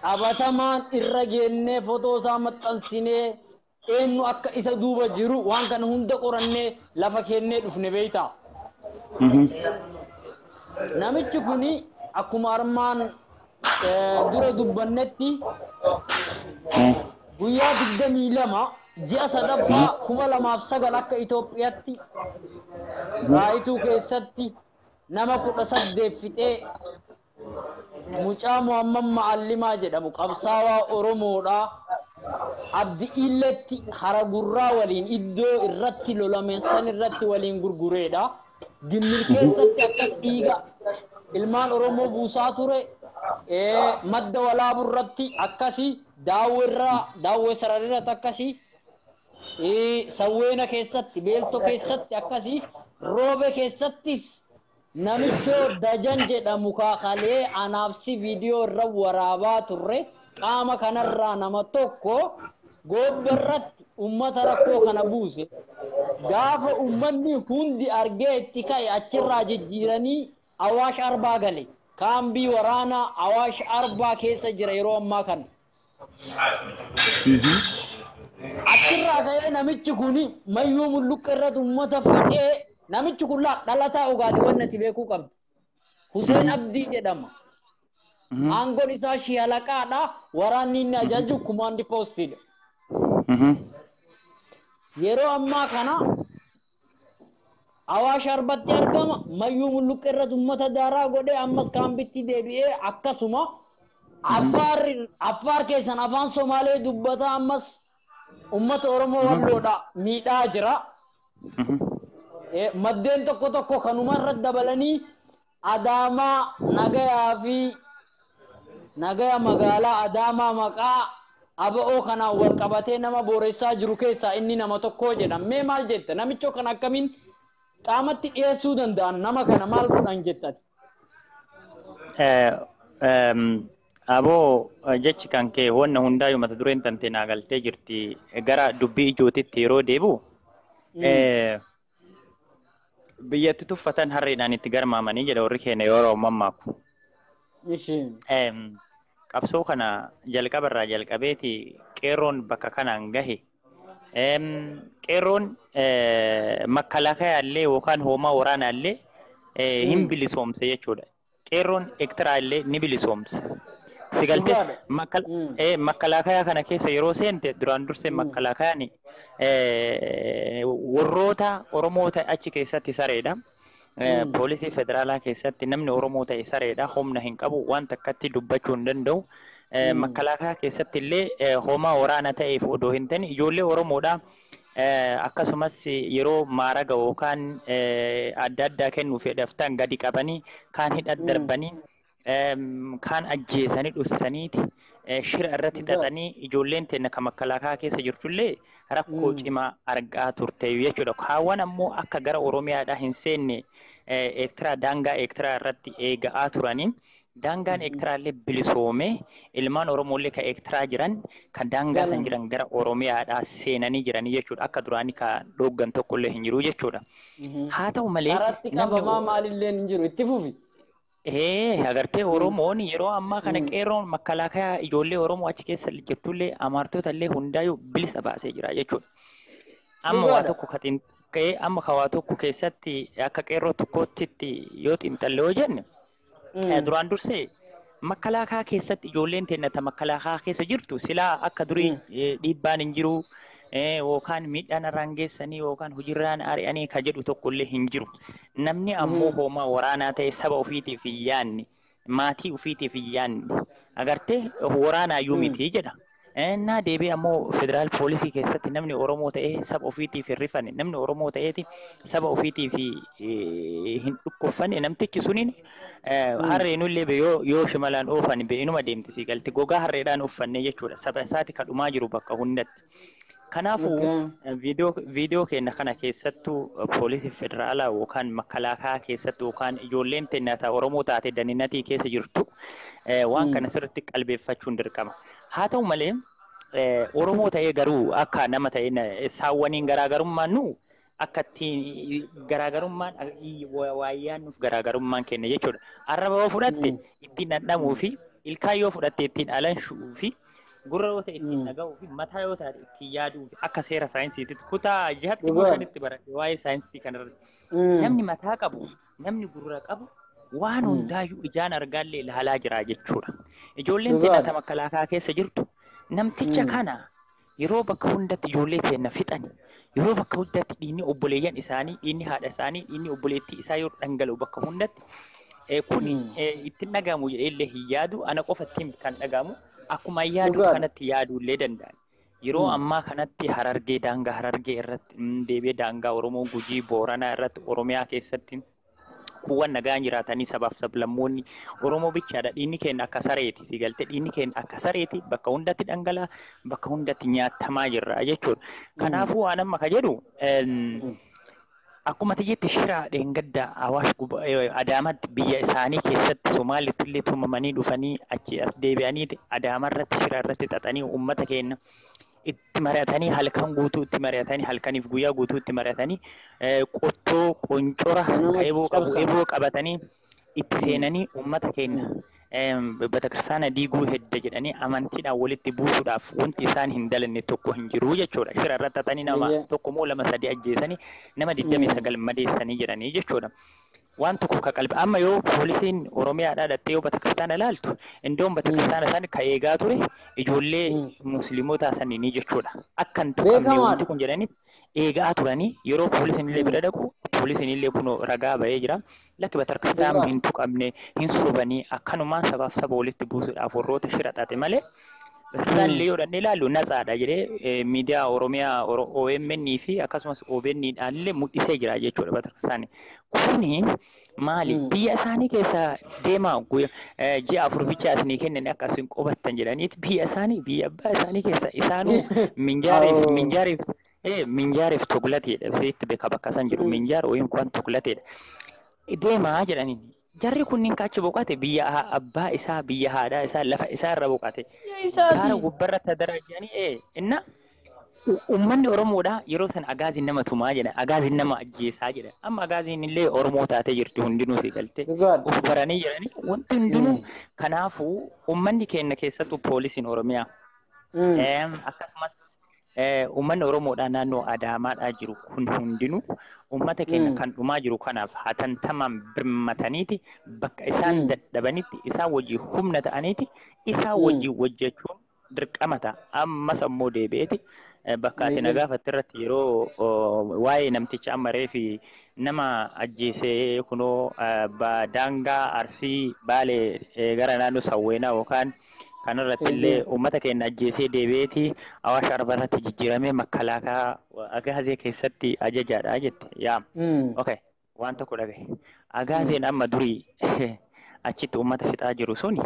qabatamaan irra geennee footoo isaa maxxansinee eenyu akka isa duuba jiru waan kana hunda qorannee lafa kennee dhufne beeyta. Namichi kuni akkuma armaan dura dubbannetti guyyaa 22 ji'a sadaffaa 2009 akka Itoophiyaatti raayituu keessatti nama 18 fixee mucaa Muhammad Ma'allimaa jedhamu qabsaawaa Oromoodha. Abdiilleetti haragurraa waliin iddoo irratti lolame san irratti waliin gurgureedha. Gimmil keessatti akkas dhiiga ilmaan Oromoo buusaa ture. Madda walaaburratti akkasi daawwee sararratti akkasi sawweena keessatti beelto keessatti akkasi roobe keessattis namichoo dajan jedhamu kaakalee anaafsi viidiyoo irra waraabaa turre qaama kanarraa nama tokko goobbarratti ummata rakkoo kana buuse gaafa ummanni hundi argee itti ka'e achirraa jijjiiranii Awaash Arbaa gale. Kaambii waraana Awaash Arbaa keessa jira yeroo ammaa kana. Achirraa ka'ee namichi kuni mayyuu mulluqqee irratti uummata fixee namichi kun dhalataa Ugaadi wanna ati beekuu qabdu. Huseen Abdii jedhama. Aangoon isaa shiyalaqaadha. Waraanni inni ajaju kumaandi poostidha. Yeroo ammaa kana Awaash Arbatti argama mayyuu mulluqqee irratti uummata daaraa godhee ammas kaambitti deebi'ee akkasuma Affaar keessan afaan Somaalee dubbataa ammas uummata Oromoo walloodha miidhaa jira. Maddeen tokko kanuma irratti dabalanii Adaamaa Nagayaa fi Nagaya magaalaa Adaamaa maqaa aba'oo kanaan wal qabatee nama booressaa jiru keessaa inni nama tokko jedhama. Mee maal jette namichoo kana akkamiin qaamatti dhiyeessuu danda'an nama kana maal godhan jettati? Aboo jechi kan kee wanna hundaayyuu mata dureen tante naa galtee jirti gara dubbii ijootitti yeroo deebi'u biyyatti tuffatan harreedhaan itti garmaamanii jedha warri keenya yeroo mammaaku. Qabsoo kana jalqabarraa jalqabeeti qeerroon bakka kanaan gahe. Qeerroon makalaakaa illee yookaan hoomaa waraanaa illee hin bilisoomse jechuudha. Qeerroon ektiraa illee ni bilisoomse. Sigaltee makalaakaa kana keessa yeroo seente duraan dursee makalaakayaan warroota Oromoo ta'e achi keessatti sareedha. Poolisii federaalaa keessatti namni Oromoo ta'e sareedha. Humna hin qabu waan takkatti dubbachuu hin danda'u. Makalaakaa keessatti illee hoomaa waraana ta'eef odoo hin ta'in ijoollee Oromoodha. Akkasumas yeroo maaraga yookaan adda addaa kennuuf fedhaftan gadi qabanii kaan hidhat darbanii kaan ajjeesanii dhussaniiti shira irratti xaxanii ijoolleen teenya kan makalaakaa keessa jirtullee rakkoo cimaa argaa turte jechuudha. Kaawwan ammoo akka gara Oromiyaadhaa hin seenne Eertiraa daangaa Eertiraa irratti eegaa turanii. Daangaan Eertiraallee bilisoomee ilmaan Oromoolee kan Eertiraa jiran kan daangaa san jiran gara Oromiyaadhaa seenanii jiranii jechuudha. Akka duraanii kan dhooggan tokkollee hin jiru jechuudha. Haa ta'u malee karatti qabamaa maalillee hin jiru itti fufi. Agartee Oromoon yeroo ammaa kana qeerroon makalaakaa ijoollee Oromoo achi keessa jirtullee amaartota illee hundaayyuu bilisa baasee jira jechuudha. Amma waa tokko amma waa tokko keessatti akka qeerroo tokkootti yoo xiinxalle yoo jenne. Duraan dursee makalaakaa keessatti ijoolleen teennata makalaakaa keessa jirtu silaa akka durii dhiibbaan hin jiru yookaan miidhaan irraan geessanii yookaan hojiirraan ari'anii ka jedhu tokkollee hin jiru. Namni ammoo hoomaa waraanaa ta'e saba ofiitiif hin yaanne maatii ofiitiif hin yaanne agartee waraanaayyuu miti jedha. Naa deebi'ee ammoo federaal poolisii keessatti namni Oromoo ta'ee saba ofiitiif hin rifanne namni Oromoo ta'eeti saba ofiitiif hin dhukkuffanne namtichi suniin harreenullee yoo shimalaan oofan be'inuma deemtisi galti gogaa harreedhaan uffanne jechuudha saba isaati kadhumaa jiru bakka hundatti. Kanaafuu viidiyoo keenya kana keessattuu poolisii federaalaa yookaan makalaakaa keessattuu yookaan ijoolleen teenyataa Oromoo taate daninnatii keessa jirtu waan kana sirriitti qalbeeffachuun dirqama. Haa ta'u malee Oromoo ta'ee garuu akka nama ta'e saawwaniin garaagarummaan nu akka ittiin garaagarummaan waayyaan nuuf garaagarummaan kenna jechuudha. Arraba yoo fudhatte ittiin dhandhamuu fi ilkaan yoo fudhatte ittiin alanshuu fi gurra yoo ta'e ittiin dhaga'uu fi mataa yoo ta'e ittiin yaaduu fi akka seera saayinsiitti kutaa jihatti buushanitti barate waa'ee saayinsii kanarratti namni mataa qabu namni gurra qabu waan hundaayyuu ijaan argaallee ilaalaa jira jechuudha. Ijoolleen teenyata makalaakaa keessa jirtu namticha kana yeroo bakka hundatti ijoollee teenna fixani yeroo bakka hundatti dhiinni obboleeyyan isaanii dhiinni haadha isaanii dhiinni obboleettii isaa yoo dhangala'u bakka hundatti kun ittiin dhagahamu jedheellee hin yaadu ana qofattiin kan dhagahamu akkuma yaadu kanatti yaadullee danda'an. Yeroo ammaa kanatti Harargee daangaa Harargee irratti deebi'ee daangaa Oromoo Gujii Booranaa irratti Oromiyaa keessatti kuwwan nagaan jiraatanii sabaaf sablammoonni Oromoo bichaadha dhiinni keenya akka sareeti sigalte dhiinni keenya akka sareeti bakka hundatti dhangalaa bakka hundatti nyaatamaa jirra jechuudha. Kanaafuu waan amma ka jedhu akkuma tiyyeetti shiraa dheengadda Awaash Adaamatti biyya isaanii keessatti Somaaliitti illee tumamanii dhufanii achi as deebi'anii Adaamarratti shiraa irratti xaxanii uummata keenya itti mari'atanii halkan guutuu itti mari'atanii halkaniif guyyaa guutuu itti mari'atanii qottoo qoncora eeboo qabatanii itti seenanii uummata keenya betakirsaana diiguu hedda jedhanii amantiidhaan walitti buusuudhaaf wanti isaan hin dalanne tokko hin jiru jechuudha. Shira irratti xaxanii nama tokko moo lama sadii ajjeesanii nama 29 madeessanii jedhanii jechuudha. Waan tokko ka qalbi amma yoo poolisiin Oromiyaadhaa dhattee yoo betakirsaana ilaaltu indoon betakirsaana san ka eegaa ture ijoollee musliimotaa sanii jechuudha. Akka hin tuqamne wanti kun jedhanii eegaa turanii yeroo poolisiin illee bira dhaqu poolisiin illee kun ragaa bahee jira. Lakki betakirsaana hin tuqamne hin sobanii akkanumaan sabaaf saba walitti buusuudhaaf warroota shira xaxe malee betakirsaanillee yoo dhannee ilaallu natsaadha jedhee miidiyaa Oromiyaa OMN fi akkasumas OBN illee mul'isee jira jechuudha betakirsaani. Kuni maali biyya isaanii keessa deemaa ji'a afur bichaa isinii kennan akkasiin qobattan jedhaniiti biyya isaanii biyya abbaa isaanii keessa isaanuu minjaariif toglateedha feetti beeka bakka san jiru minjaar wayin kun toglateedha. Deemaa jedhanii jarri kunniin kaachi boqate biyya abbaa isaa biyya haadhaa isaa lafa isaa irra boqate. Kaara gubbarra tadarajanii inna ummanni Oromoodha yeroo san agaaziin nama tumaa jedha agaaziin nama ajjeesaa jedha amma agaaziin illee Oromoo taatee jirti hundinuu si galte of baranii jiranii wanti hundinuu kanaafuu ummanni keenya keessattuu poolisiin Oromiyaa akkasumas ummanni Oromoodha naannoo Adaamaadhaa jiru kun hundinuu ummata keenya kan dhumaa jiru kanaaf hatantamaan birmataniiti bakka isaan dadhabanitti isaan wajjii humna ta'aniiti isaan wajjii hojjechuun dirqamata ammas ammoo deebi'eeti bakka ati nagaafatte irratti yeroo waa'ee namticha amma reefi nama ajjeesee kunoo daangaa Arsii Baalee gara naannoo Sawweenaa yookaan kanarratti illee uummata keenya ajjeesee deebi'eeti Awaash Arba irratti jijjiiramee makalaakaa agaazee keessatti ajajaadha jette yaa okay waan tokko dhagaye agaazeen amma durii achitti uummata fixaa jiru suni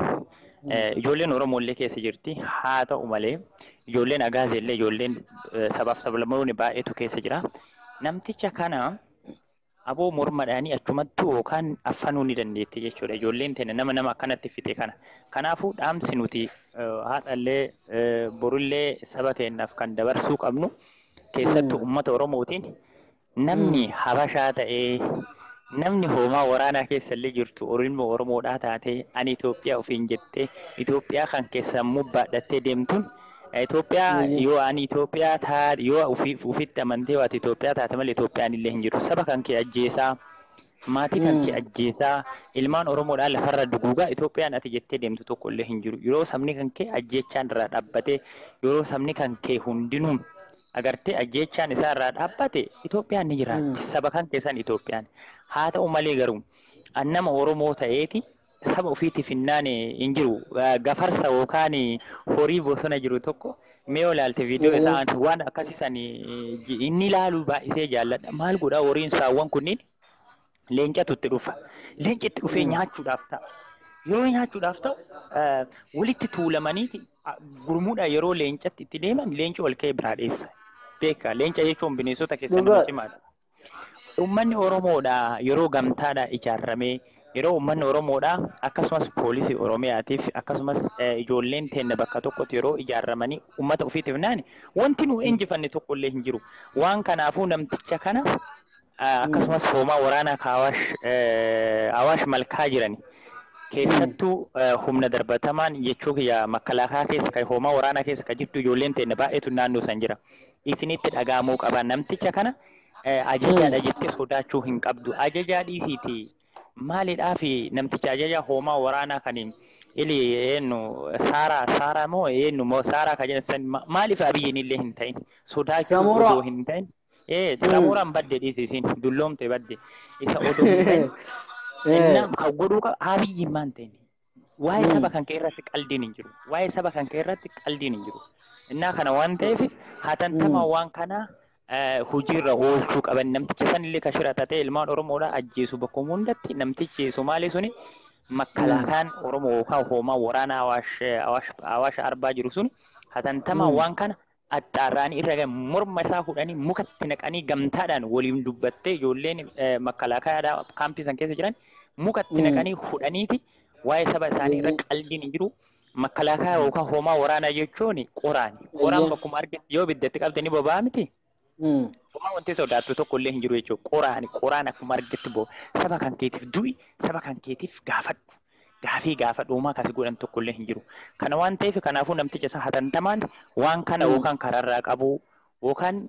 ijoolleen Oromoo illee keessa jirti haa ta'u malee ijoolleen agaazee illee ijoolleen sabaaf sablammoonni baay'eetu keessa jira namticha kana aboo mormadhaanii achumattuu yookaan affanuu ni dandeetti jechuudha ijoolleen teenya nama akkanatti fixe kana kanaafuu dhaamsi nuti haadhallee borullee saba keenyaaf kan dabarsuu qabnu keessattuu uummata Oromootiin namni habashaa ta'ee namni hoomaa waraanaa keessa illee jirtu Oromoo Oromoodhaa taatee ani Itoophiyaa ofiin jettee Itoophiyaa kan keessa mubbaadhattee deemtuun Itoophiyaa yoo ani Itoophiyaa taate yoo ufitti amantee waati Itoophiyaa taate malee Itoophiyaan illee hin jiru saba kan kee ajjeesaa maatii kan kee ajjeesaa ilmaan Oromoodhaan lafarra duguugaa Itoophiyaan ati jettee deemtu tokko illee hin jiru yeroo sabni kan kee ajjeechaan irraa dhaabbatee yeroo sabni kan kee hundinuu agartee ajjeechaan isaa irraa dhaabbate Itoophiyaan ni jiraatti. Saba kan keessan Itoophiyaan. Haa ta'u malee garuu annama Oromoo ta'eeti saba ofiitiif hinnaan hin jiru. Gafarsa yookaan horii bosona jiru tokko mee olaalte viidiyoo isaa waan akkasiisan inni ilaaluu baay'isee jaalladha. Maal godhaa horiin saawwan kunniin leencatu itti dhufa. Leenci itti dhufee nyaachuudhaaf ta'a. Yeroo nyaachuudhaaf ta'u walitti tuulamaniiti gurmuudha yeroo leencatti itti deeman leenci ol ka'ee biraa dheessa. Beeka leenca jechuun bineensota keessaa nama cimaadha. Uummanni Oromoodha yeroo gamtaadha ijaarramee yeroo uummanni Oromoodha akkasumas poolisii Oromiyaatiif akkasumas ijoolleen teenne bakka tokkotti yeroo ijaarramanii uummata ofiitiif naani wanti nu injifanne tokko illee hin jiru. Waan kanaafuu namticha kana akkasumas hoomaa waraanaa Awaash Malkaa jirani. Keessattuu humna darbatamaan jechuu kiyya makalaakaa keessa kan hoomaa waraanaa keessa kan jirtu ijoolleen teenne baay'eetu naannoo san jira. Isinitti dhagaamuu qaba namticha kana ajajaadha jettee sodaachuu hin qabdu. Ajajaa dhiisiiti maalidhaaf namticha ajajaa hoomaa waraanaa kaniin ili eenyu Saaraa moo eenyu moo Saaraa kan jedhan maaliif abiyyiin illee hin ta'in sodaachuu odoo hin ta'in Samooraan badde dhiisisin dulloomte badde isa odoo hin ta'in innam kan godhuu qaba abiyyiin maan ta'in waa'ee saba kan kee irratti qaldiin hin jiru waa'ee saba kan kee irratti qaldiin hin jiru innaa kana waan ta'eef hatantamaa waan kanaa hojiirra oolchuu qaban namticha sanillee kashira ta'e ilmaan Oromoodha ajjeesu bakka hundatti namtichi Somaalee suni makalaakaan Oromoo yookaan hoomaa waraanaa Awaash arbaa jiru sun hatantamaa waan kana axxaarraanii irra morma isaa fudhanii mukatti naqanii gamtaadhaan waliin dubbattee ijoolleen makalaakaadhaa kaampii san keessa jiran mukatti naqanii fudhaniiti waa'ee saba isaanii irra qalbiin hin jiru. Makalaakaa yookaan hoomaa waraanaa jechuun qoraani. Qoraan bakkuma argite yoo biddatti qabde ni boba'aa miti. Homaa wanti sodaattu tokko illee hin jiru jechuudha. Qoraan akkuma argite saba kan keetiif du'i saba kan keetiif gaafadhu. Gaafii gaafadhu homaa akkasii godhan tokko illee hin jiru. Kana waan ta'eef kanaafuu namticha isa hatantamaan waan kana yookaan kararraa qabu yookaan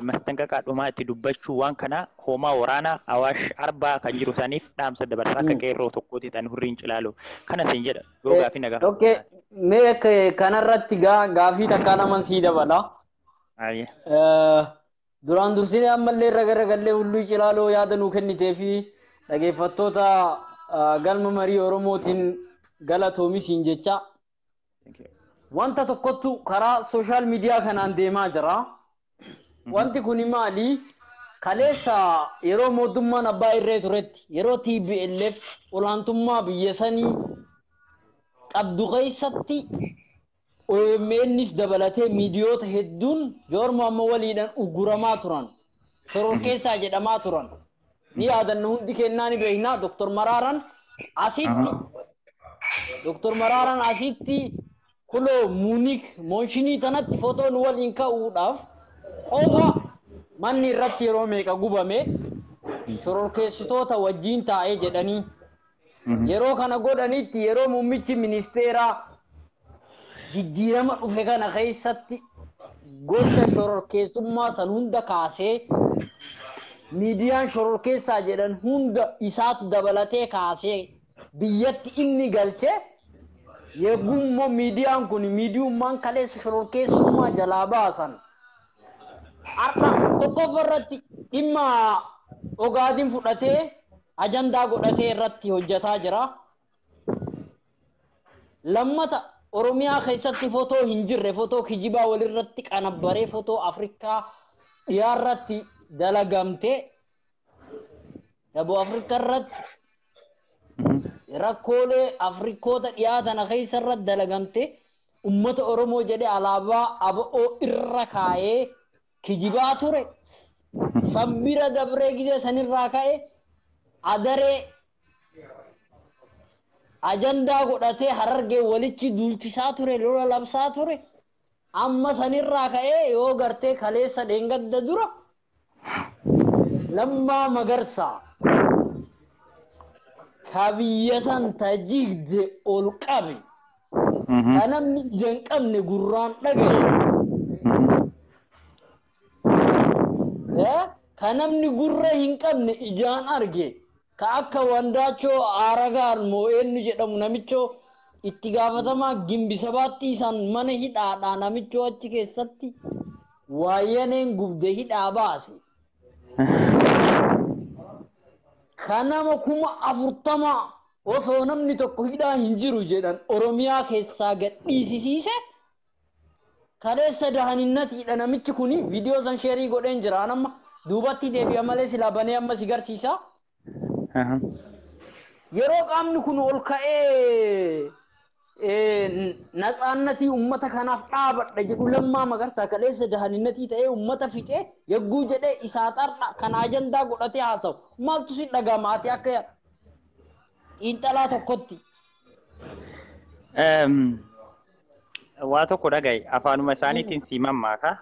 mastanqaqaa dhumaa itti dubbachuu waan kana hoomaa waraanaa Awaash arbaa kan jiru saniif dhaamsa dabarsaa akka qeerroo tokkooti tan hurriin cilaalu. Kana sin jedha yoo gaafii nagaa. Okay, mee kanarratti gaafii takkaa naman sii dabala. Duraan dursine ammallee irra garagallee hulluu cilaaloo yaada nuu kennitee fi dhageeffattoota galma marii Oromootiin galatoomiin jecha wanta tokkottu karaa sooshaal miidiyaa kanaan deemaa jira. Wanti kun maali? Kaleessa yeroo mootummaan abbaa irree turetti yeroo TPLF olaantummaa biyya sanii qabdu keessatti OMNs dabalatee miidiyoota hedduun joormoo amma waliidhaan uguramaa turan. Shororkeessaa jedhamaa turan. Ni yaadannu hundi kennaa ni beeknaa Dr. Maraaran asitti kuloo Muunik mooshinii tanatti footoon waliin ka'uudhaaf qofa manni irratti yeroo meeqa gubame shororkeessitoota wajjiin taa'ee jedhanii yeroo kana godhanitti yeroo muummichi ministeeraa jijjiirama dhufe kana keessatti gocha shororkeessummaa san hunda kaasee miidiyaan shororkeessaa jedhan hunda isaatu dabalatee kaasee biyyatti inni galche yeggummoo miidiyaan kun miidiyummaan kaleessa shororkeessummaa jalaa baasan har'a tokkoffarratti dhimma ogaadiin fudhatee ajandaa godhatee irratti hojjetaa jira. Lammata Oromiyaa keessatti footoo hin jirre footoo kijibaa walirratti qanabbaree footoo Afrikaa dhiyaarratti dalagamte Dabo Afrikaa irratti rakkoolee Afrikoota dhiyaatan keessarratti dalagamte ummata Oromoo jedhee alaabaa ABO irra kaayee kijibaa ture sabbira dabree gizee sanirraa ka'e adaree ajandaa godhatee Harargee walitti duulchisaa ture lola labsaa ture amma sanirraa ka'ee yoo gartee kaleessa dheengadda dura Lammaa Magarsaa kabiyya san tajigde ol qabe kanamni ijaan qabne gurraan dhagaye kanamni gurra hin qabne ijaan arge ka akka wandaachoo aaragaan moo eenyu jedhamu namichoo itti gaafatamaa gimbi sabaatti isaan mana hidhaadhaa namichoo achi keessatti wayyaneen gubdee hidhaa baase. Kanama kuma 40 osoo namni tokko hidhaa hin jiru jedhan Oromiyaa keessaa gadhiisisiise. Kaleessa dahaninatiidha namichi kuni viidiyoo san sheerii godheen jira nama duubatti deebi'a malee silaa banee amma si garsiisa. Yeroo qaamni kun ol ka'ee natsaannatii ummata kanaaf dhaabadha jedhu Lammaa Magarsaa kaleessa dahaninatii ta'ee ummata fixee yagguu jedhee isaa xarxa kan ajandaa godhatee haasawu maaltu si dhagama ati akka xiinxalaa tokkotti. Waa tokko dhagaye afaanuma isaaniitiin siimammaaka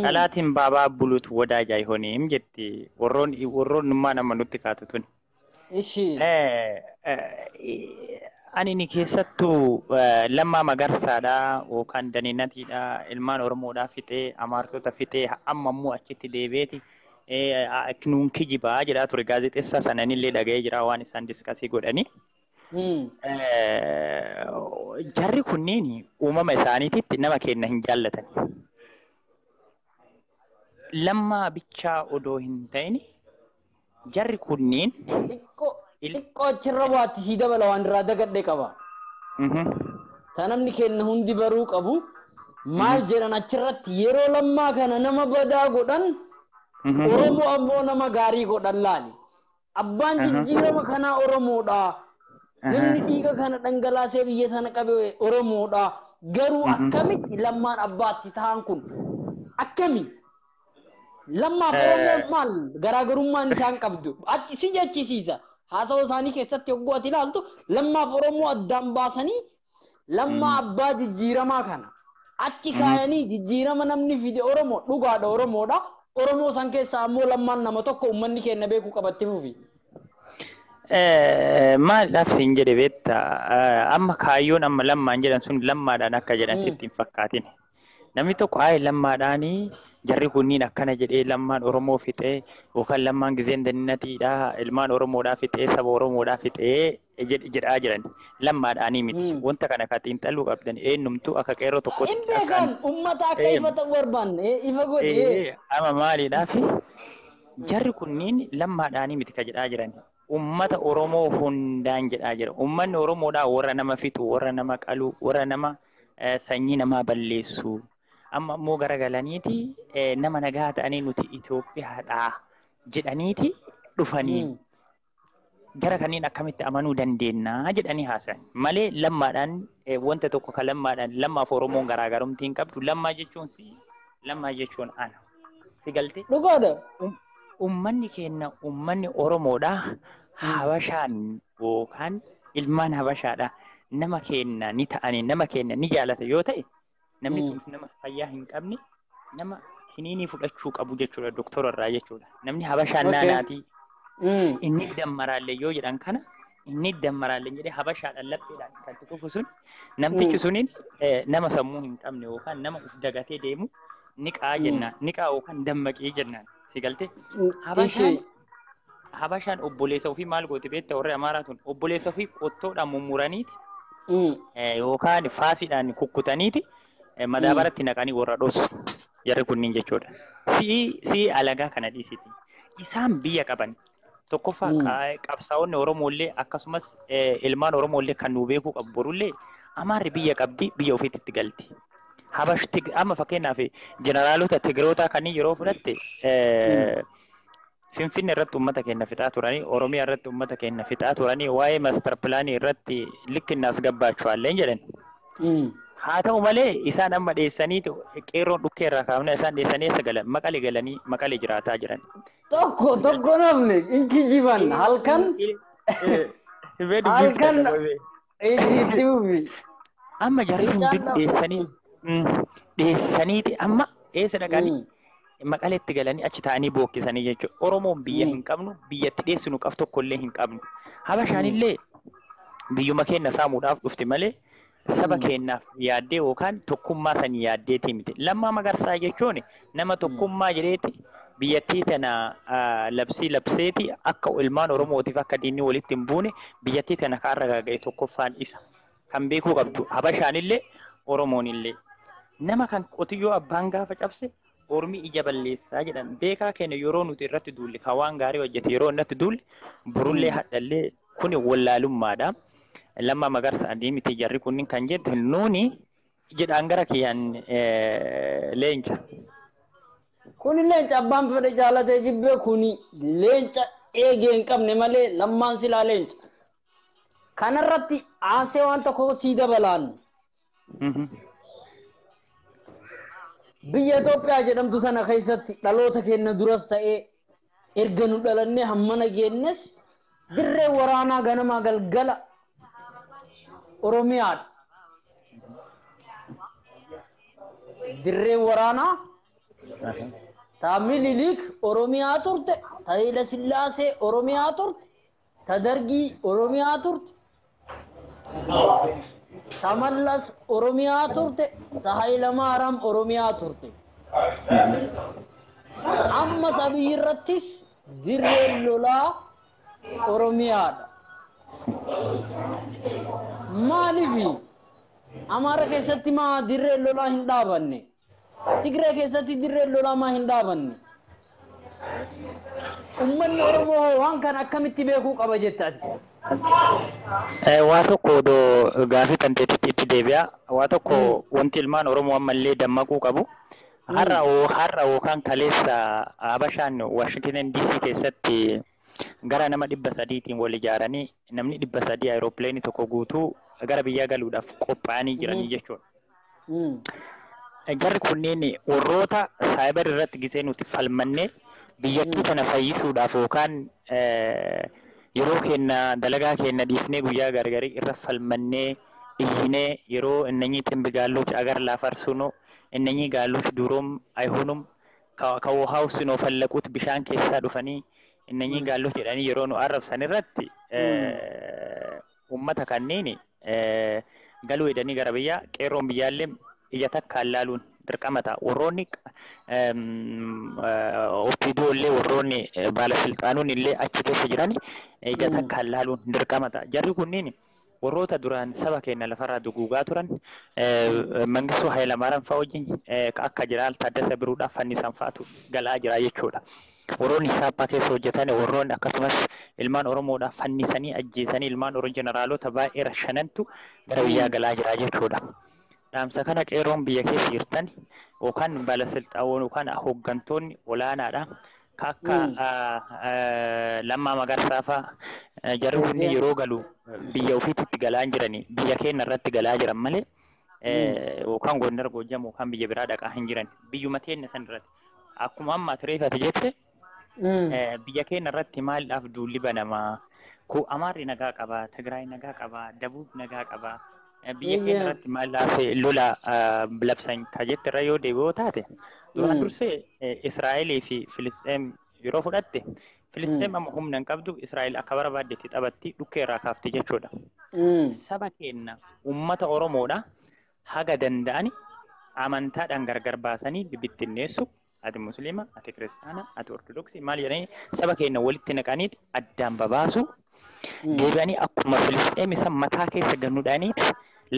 dhalaatiin baabaa buluutu wadaajaa ihoniim jetti warroonnummaa nama nutti kaatu tun. Ani ni keessattuu Lammaa Magarsaadha yookaan daninatiidha ilmaan Oromoodhaa fixee amaartota fixee amma immoo achitti deebi'eeti nuun kijibaa jedhaa ture gaazexeessaa sananillee dhaga'ee jira waan isaan diskasii godhanii. Jarri kunneen uumama isaaniititti nama kenna hin jaallatan. Lammaa bichaa odoo hin ta'in jarri kunneen xiqqoo achirra waatti sii dabala waan irraa dagadhe qaba. Ta namni kenna hundi baruu qabu maal jedhan achirratti yeroo Lammaa kana nama badaa godhan Oromoo ammoo nama gaarii godhan laali. Abbaan jijjiirama kanaa Oromoodha. Namni dhiiga kana dhangalaasee biyya sana qabe Oromoodha. Garuu akkamitti Lammaan abbaatti ta'an kun akkami? Lammaa Oromoon maal garaagarummaan isaan qabdu achi si jechisiisa. Haasawaa isaanii keessatti yogguu ati ilaaltu Lammaaf Oromoo addaan baasanii Lammaa abbaa jijjiiramaa kana achi kaayanii jijjiirama namni fide Oromoo dhugaadha Oromoodha. Oromoo san keessaa ammoo Lammaan nama tokko uummanni keenya beekuu qabattee fufi. Maaliidhaaf siin jedhe beekta amma kaayyoon amma Lammaan jedhan sun Lammaadhaan akka jedhan sitti hin fakkaatin. Namni tokko Lammaadhaanii jarri kunniin akkana jedhee Lammaan Oromoo fixee yookaan Lammaan gizeen daninatiidha ilmaan Oromoodhaa fixee saba Oromoodhaa fixee jedhaa jiran Lammaadhaanii miti. Wanta kana akka xiinxaluu qabdan eenyumtuu akka qeerroo tokkotti. Hin beekan uummata akka ifa ta'uu barbaanne ifa godhee. Amma maaliidhaaf jarri kunniin Lammaadhaanii miti ka jedhaa jiran. Uummata Oromoo hundaan jedhaa jira. Uummanni Oromoodhaa warra nama fixu, warra nama qalu, warra nama sanyii namaa balleessu. Amma immoo garagalaniiti nama nagaa ta'anii nuti Itoophiyaadhaa jedhaniiti dhufanii gara kanneen akkamitti amanuu dandeenya jedhanii haasawan. Malee Lammaadhaan wanta tokko kan Lammaadhaan Lammaaf Oromoon garaagarumti hin qabdu. Lammaa jechuun Lammaa jechuun ana. Si galtee? Dhugaadha. Uummanni keenya uummanni Oromoodhaa Habashaan yookaan ilmaan Habashaadhaa nama keenya ni ta'anii nama keenya ni jaalata yoo ta'e namni sunis nama fayyaa hin qabne nama kiniinii fudhachuu qabu jechuudha doktora irraa jechuudha. Namni Habashaan naanaatii inni dammaraallee yoo jedhan kana inni dammaraallee jedhee Habashaadhaan lapheedhaan kan tuqufu sun namtichi suniin nama sammuu hin qabne yookaan nama uf dagatee deemu niqaa jennaan niqaa yookaan dammaqee jennaan si galtee Habashaan obboleessa ofii maal gooti beektaa warri Amaaraa tun obboleessa ofii qottoodhaan mummuraniiti yookaan faasiidhaan kukkutaniiti madaabaratti naqanii warra dhosu jarri kunniin jechuudha. Si'i alagaa kana dhiisiti. Isaan biyya qaban tokkoffaa qabsaa'onni Oromoollee akkasumas ilmaan Oromoollee kan nu beekuu qabu borullee Amaarri biyya qabdi biyya ofiitti galti. Habashti amma fakkeenyaaf jeneraalota Tigiroota kanneen yeroo fudhatte Finfinnee irratti uummata keenya fixaa turanii Oromiyaa irratti uummata keenya fixaa turanii waa'ee maastar pilaanii irratti likkinnaas gabbaachuwaallee jedhan. Haa ta'u malee isaan amma dheessaniiti qeerroon dhukkee irraa kaafna isaan dheessanii sagalan maqalee galanii maqalee jiraataa jiran. Tokko namni inkijiban halkan eejiitti amma jarri hundi dheessaniiti amma eessa dhaqanii maqaleetti galanii achi ta'anii bookkisanii jechuudha. Oromoon biyya hin qabnu biyyatti dheessinu qaf tokkollee hin qabnu. Habashaanillee biyyuma keenya saamuudhaaf dhufti malee saba keenyaaf yaaddee yookaan tokkummaa sanii yaaddeetii miti. Lammaa Magarsaa jechuun nama tokkummaa jedheeti biyyattii tana labseeti akka ilmaan Oromootiif akka diinni walitti hin buune biyyattii tana kaarra gaga'e tokkoffaan isa kan beekuu qabdu. Habashaanillee Oromoonillee nama kan qotiyyoo abbaan gaafa cabse ormi ija balleessaa jedhan beekaa keenya yeroo nuti irratti duulle kan waan gaarii hojjete yeroo irratti duulle burullee hadhallee kuni wallaalummaadha. Lamma magarsa adii miti jarri kunniin kan jettu nuuni jedhaan gara kiyyaan leenca. Kuni leenca abbaan fedhe jaalatee jibbee kuni leenca eegee hin qabne malee lammaan silaa leenca. Kanarratti aansee waan tokko sii dabalaan. Biyya Itoophiyaa jedhamtu sana keessatti dhaloota keenya duras ta'ee erga nu dhalannee hammana geennes dirree waraanaa ganamaa galgala Oromiyaadha. Dirree waraanaa Taamililik Oromiyaa turte, Hayila Sillaasee Oromiyaa turte, Tadargii Oromiyaa turte, Tamallas Oromiyaa turte, Tahayila Maaram Oromiyaa turte. Amma sabii irrattis dirreen lolaa Oromiyaadha. Maaliifi Amaara keessatti maa dirreen lolaa hin dhaabanne? Tigree keessatti dirreen lolaa maa hin dhaabanne? Uummanni Oromoo waan kana akkamitti beekuu qaba jettaati? Waa tokko odoo gaafii tanteetitti itti deebi'a. Waa tokko wanti ilmaan Oromoo ammallee dammaquu qabu. Har'a yookaan kaleessa Habashaan Washington DC keessatti gara nama 300tiin wal ijaaranii namni 300 aeroopileenii tokko guutuu gara biyyaa galuudhaaf qophaa'anii jiranii jechuudha. Jarri kunneen warroota saayibar irratti gisee nuti falmannee biyyattii kana fayyisuudhaaf yookaan yeroo keenya dalagaa keenya dhiifnee guyyaa gargarii irra falmannee iyyinee yeroo innanyi timbigaalloች agar laafarsuno innanyi gaalloች duሮም አይሆኑም ከውሃው ነው ፈለቁት bishaan keessaa dhufanii innanyi gaalloች jedhanii yeroo nu arrabsan irratti ummata kanneen galuu edanii gara biyyaa qeerroon biyyaallee ija takkaan laaluun dirqamata. Warroonni ofiidoollee warroonni baalasilxaanuun illee achi keessa jiran ija takkaan laaluun dirqamata. Jarri kunniin warroota duraan saba keenya lafarraa duguugaa turan Mangistuu Hayilamaariyaam fa'aa wajjin akka Jeneraal Taaddasaa Birruudhaaf fannisan fa'aatu galaa jira jechuudha. Warroonni saappaa keessa hojjetan warroonni akkasumas ilmaan Oromoodhaaf fannisanii ajjeesanii ilmaan Oromoo jeneraalota baay'ee rashanantu gara biyyaa galaa jira jechuudha. Dhaamsa kana qeerroon biyya keessa jirtan yookaan baalasilxaawwan yookaan hooggantoonni olaanaadha. Akka Lammaa Magarsaa fa'aa jarri kunniin yeroo galu biyya ofiitti galaa jiranii biyya keenya irratti galaa jiran malee yookaan Gondar Goojjam yookaan biyya biraa dhaqaa hin jiran biyyuma teenya san irratti akkuma amma Tireefati jette biyya keenya irratti maaliidhaaf duulli banamaa Amaarri nagaa qaba, Tigraay nagaa qaba, Dabuub nagaa qaba. Biyya keenya irratti maaliidhaaf lola labsan ka jette irra yoo deebi'oo taate duraan dursee Israa'elii fi Filisxeem yeroo fudhatte Filisxeem amma humna hin qabdu Israa'el akka barbaaddetti taphatti dhukkee irraa kaafte jechuudha. Saba keenya uummata Oromoodha haga danda'ani amantaadhaan gargar baasanii bibittinneessu ati Musliima, ati Kiristaana, ati Ortodoksii maal jedhanii saba keenya walitti naqaniiti addaan babaasu deebi'anii akkuma Filisxeem isa mataa keessa gannuudhaaniiti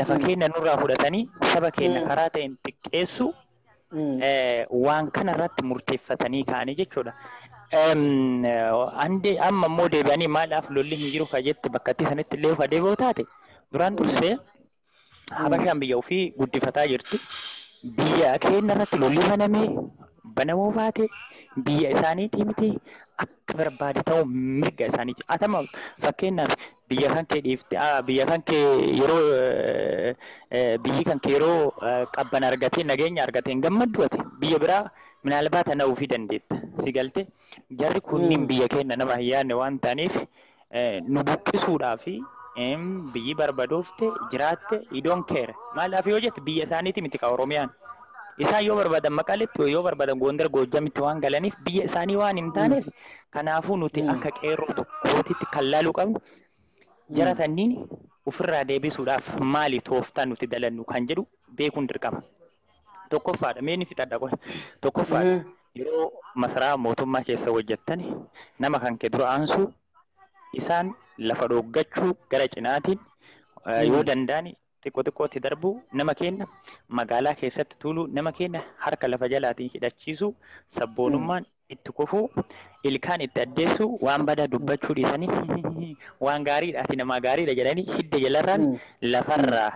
lafa keenya nurraa fudhatanii saba keenya karaa ta'een xiqqeessu waan kana irratti murteeffatanii ka'anii jechuudha. Amma immoo deebi'anii maaliif lolli hin jiru ka jette bakkatti sanitti illee ufa deebi'oo taate duraan dursee Habashaan biyya ofii guddifataa jirti. Biyya keenya irratti lolli banamuu baate biyya isaaniitii miti akka barbaade ta'u mirga isaaniiti. Atama fakkeenyaaf biyya kan kee dhiifte biyya kan kee yeroo biyyi kan kee yeroo qabban argatee nageenya argatee hin gammaddu ati biyya biraa minaalbaata na ofii dandeetta si galte jarri kunniin biyya keenya nama hin yaadne waan ta'aniif nu buqqisuudhaaf biyyi barbadoofte jiraatte idoon keera maalaaf yoo jette biyya isaaniiti miti ka Oromiyaan isaan yoo barbaadan Maqaletti yoo barbaadan Gondar Goojjamitti waan galaniif biyya isaanii waan hin taaneef kanaafuu nuti akka qeerroo tokkootitti kan laaluu qabnu jaratanniin ofirraa deebisuudhaaf maali tooftaa nuti dalannu kan jedhu beekuun dirqama. Tokkoffaadha meeni fixadha qofa tokkoffaadha yeroo masaraa mootummaa keessa hojjettan nama kan kee dura aansu isaan lafa dhoggachuu gara cinaatiin yoo danda'ani xiqqootti darbu nama keenya magaalaa keessatti tuulu nama keenya harka lafa jalaatiin hidhachiisu sabboonummaan itti kufuu ilkaan itti addeessu waan badaa dubbachuu dhiisanii waan gaariidhaati nama gaariidha jedhanii hidda jalarraan lafarraa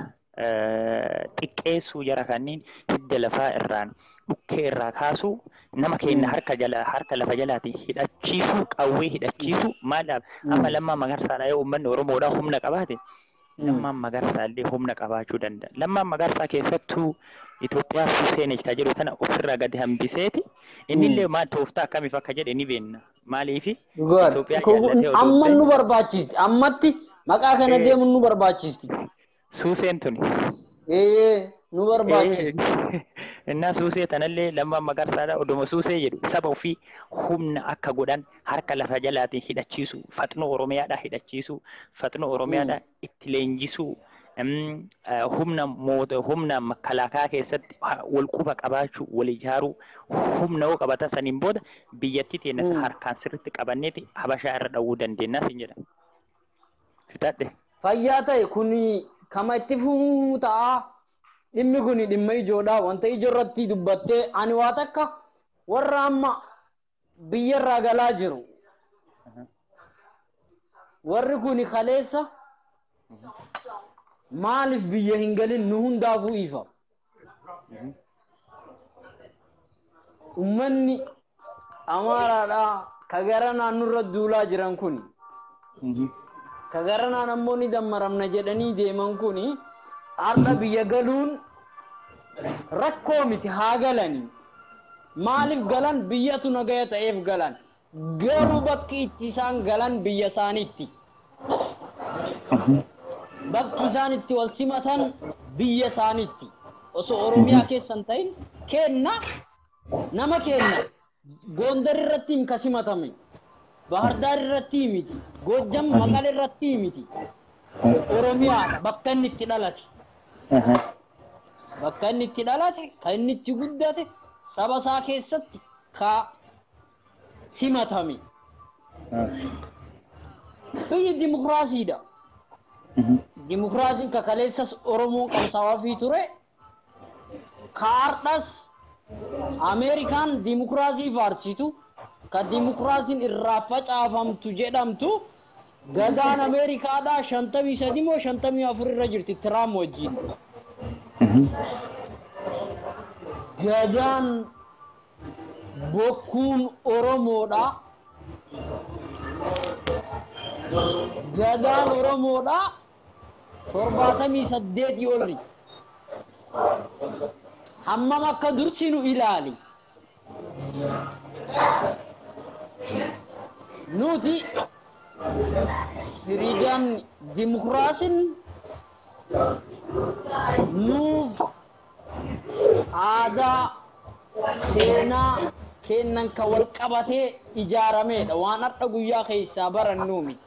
xiqqeessuu jara kanneen hidda lafaa irraan dhukkee irraa kaasuu nama keenya harka lafa jalaatiin hidhachiisuu qawwee hidhachiisuu maalaaf amma lammaa magarsaadhaa yoo uummanni Oromoodhaa humna qabaate lammaan magarsaa illee humna qabaachuu danda'a. Lammaan magarsaa keessattuu Itoophiyaa Fuseenech ka jedhu tana ofirraa gadi hambiseeti. Inni illee maal tooftaa akkamiif akka jedhe ni beekna. Maaliif Itoophiyaa jaallatee amma nu barbaachisti. Ammatti maqaa kana deemuun nu barbaachisti. Suuseen tuni. Nu barbaachisti. Innaa suusee tanallee lammaan magarsaadhaa oduma suusee jedhu saba ofii humna akka godhan harka lafa jalaatiin hidhachiisu faxnoo Oromiyaadhaa hidhachiisu faxnoo Oromiyaadhaa itti leenjisuu humna makalaakaa keessatti wal quba qabaachuu wal ijaaruu humna yoo qabatan saniin booda biyyattii teenyas harkaan sirriitti qabanneeti habashaa irra dhawuu dandeenya sin jedha. Fitadhe. Fayyaa ta'e kun kama itti fufuu ta'a. Dhimmi kun dhimma ijoodhaa wanta ijoorratti dubbattee ani waa takka warra amma biyyarraa galaa jiru. Warri kun kaleessa maaliif biyya hin galin nu hundaafuu ifa. Uummanni Amaaraadhaa ka gara naannurra duulaa jiran kun ka gara naan ammoo ni dammaramna jedhanii deeman kun har'a biyya galuun rakkoo miti haa galanii. Maaliif galan biyyatu nagaya ta'eef galan. Garuu bakki itti isaan galan biyya isaaniitti. Bakki isaan itti wal simatan biyya isaaniitti. Osoo Oromiyaa keessan ta'in kenna nama kenna. Gondar irratti hin kasimatame. Bahardar irratti miti. Gojjam Maqalee irratti miti. Oromiyaa bakka inni itti dhalate. Bakka inni itti dhalate, kan inni itti guddate, saba isaa keessatti ka simatame. Biyyi dimokiraasiidha. Dimokiraasiin ka kaleessas Oromoon qabsaawaa fi ture. Ka har'as Ameerikaan dimokiraasii faarsitu, ka dimokiraasiin irraa facaafamtu jedhamtu. Gadaan Ameerikaadhaa 53 moo 54 irra jirti Tiraam wajjin. Gadaan bokkuun Oromoodhaa. Gadaan Oromoodhaa 78 olri. Hammam akka dursinu ilaali. Nuti Freedom Democracy NUUF aadaa seenaa kennan ka wal qabatee ijaaramedha waan har'a guyyaa keessaa barannuu miti.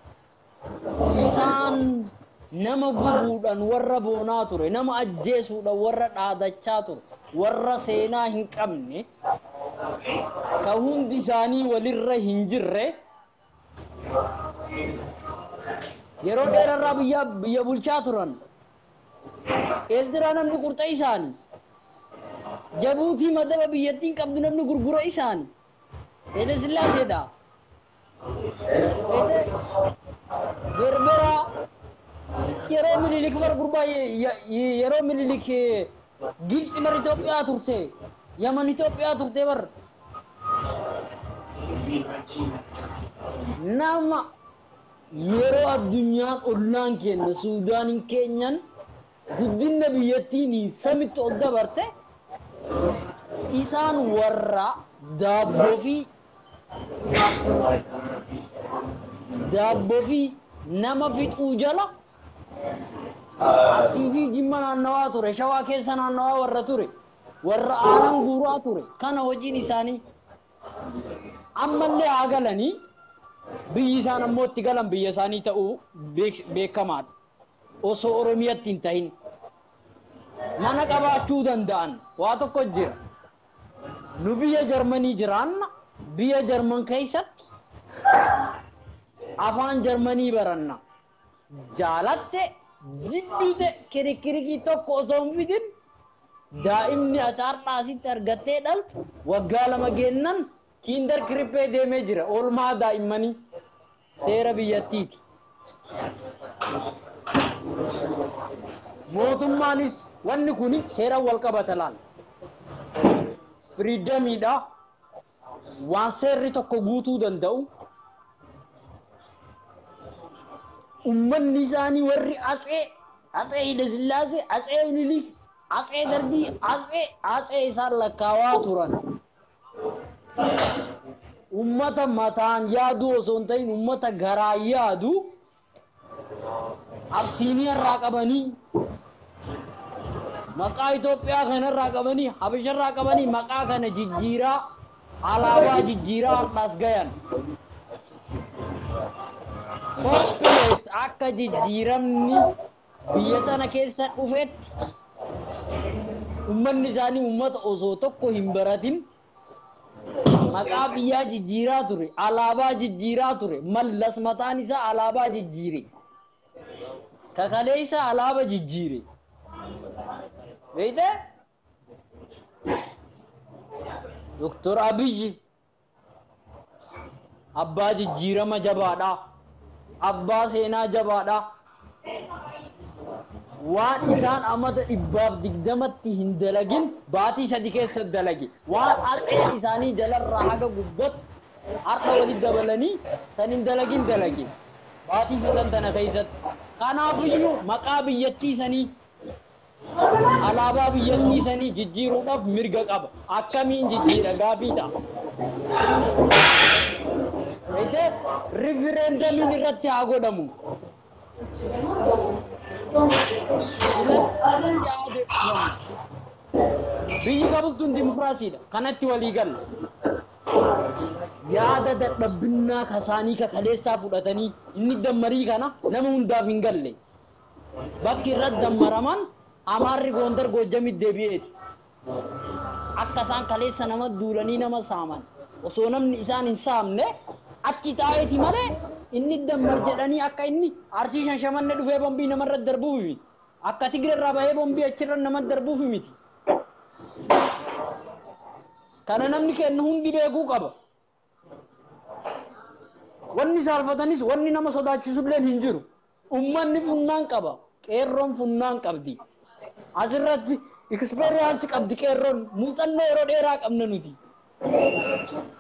Isaan nama gubuudhaan warra boonaa ture nama ajjeesuudhaan warra dhaadachaa ture warra seenaa hin qabne ka hundi isaanii walirra hin jirre yeroo dheerarraa biyya bulchaa turan. Eeldiraa namni qurxa isaanii Jabuutii madaba biyyattiin qabdu namni gurgura isaanii Haile Sillaaseedha. Berbera yeroo Minilik bar gurbaa yeroo Minilik Gibxi bar Itoophiyaa turte Yaman Itoophiyaa turte bar nama yeroo addunyaan ollaan kenna Suudaanin keenyan guddinna biyyattiin samitti ol dabarte isaan warra daabboo fi nama fixuu jala asii fi Jimma naannawaa ture Shawaa keessa naannawaa warra ture warra aanan guuraa ture kana hojiin isaanii ammallee haa galanii biyyi isaan ammoo itti galan biyya isaanii ta'uu beekamaadha. Osoo Oromiyaatti hin ta'in mana qabaachuu danda'an waa tokko jira. Nu biyya Jarmanii jiraanna biyya Jarman keessatti afaan Jarmanii baranna jaalatte jibbite kirikirikii tokko osoo hin fidin daa'imni acaardhaasitti argattee dhaltu waggaa 2 geennan kiindar kirippee deemee jira oolmaa daa'immanii seera biyyattiiti. Mootummaanis wanni kun seera wal qabata laal. Firiidamiidha waan seerri tokko guutuu danda'u. Ummanni isaanii warri Atsee Hayilasillaasee, Atsee Minilik, Atsee Dargii, Atsee isaan lakkaawaa turan. Ummata mataan yaadu osoo hin ta'in ummata garaa yaadu Absiiniyaa irraa qabanii maqaa Itoophiyaa kanarraa qabanii Habasha irraa qabanii maqaa kana jijjiiraa alaabaa jijjiiraa har'aas gayan. Kopheet akka jijjiiramni biyya sana keessa dhufetti ummanni isaanii ummata osoo tokko hin baratin maqaa biyyaa jijjiiraa ture, alaabaa jijjiiraa ture, mallas mataan isaa alaabaa jijjiire. Kakalee isaa alaabaa jijjiire. Beeyte? Dr. Abiy abbaa jijjiirama jabaadha. Abbaa seenaa jabaadha. Waan isaan amata 120tti hin dalagin baatii 3 keessa dalage. Waan atsee isaanii jalarraa haga gubbat harka walitti dabalanii san hin dalagin dalage. Baatii 9 tana keessatti. Kanaafiyyuu maqaa biyyattiisanii alaabaa biyyattiisanii jijjiiruudhaaf mirga qaba. Akkamiin jijjiira gaafiidha. Referendamiin irratti haa godhamu. Biyyi qabduun dimokiraasiidha. Kanatti walii galla. Yaada dadhabbinnaa kasaanii kakaleessaa fudhatanii inni dammarii kana nama hundaaf hin galle. Bakki irratti dammaraman Amaarri Gondar Goojjamitti deebi'eeti. Akka isaan kaleessa nama duulanii nama saaman. Osoo namni isaan hin saamne achi taa'eeti malee inni dammar jedhanii akka inni Arsii Shanshamanne dhufee bombii namarra darbuuf miti. Akka Tigiree irraa bahee bombii achirra nama darbuuf miti. Kana namni kennu hundi beekuu qaba. Wanni saalfatanis wanni nama sodaachisullee hin jiru. Ummanni funnaan qaba. Qeerroon funnaan qabdi. Asirratti experience qabdi qeerroon muuxannoo yeroo dheeraa qabna nuti.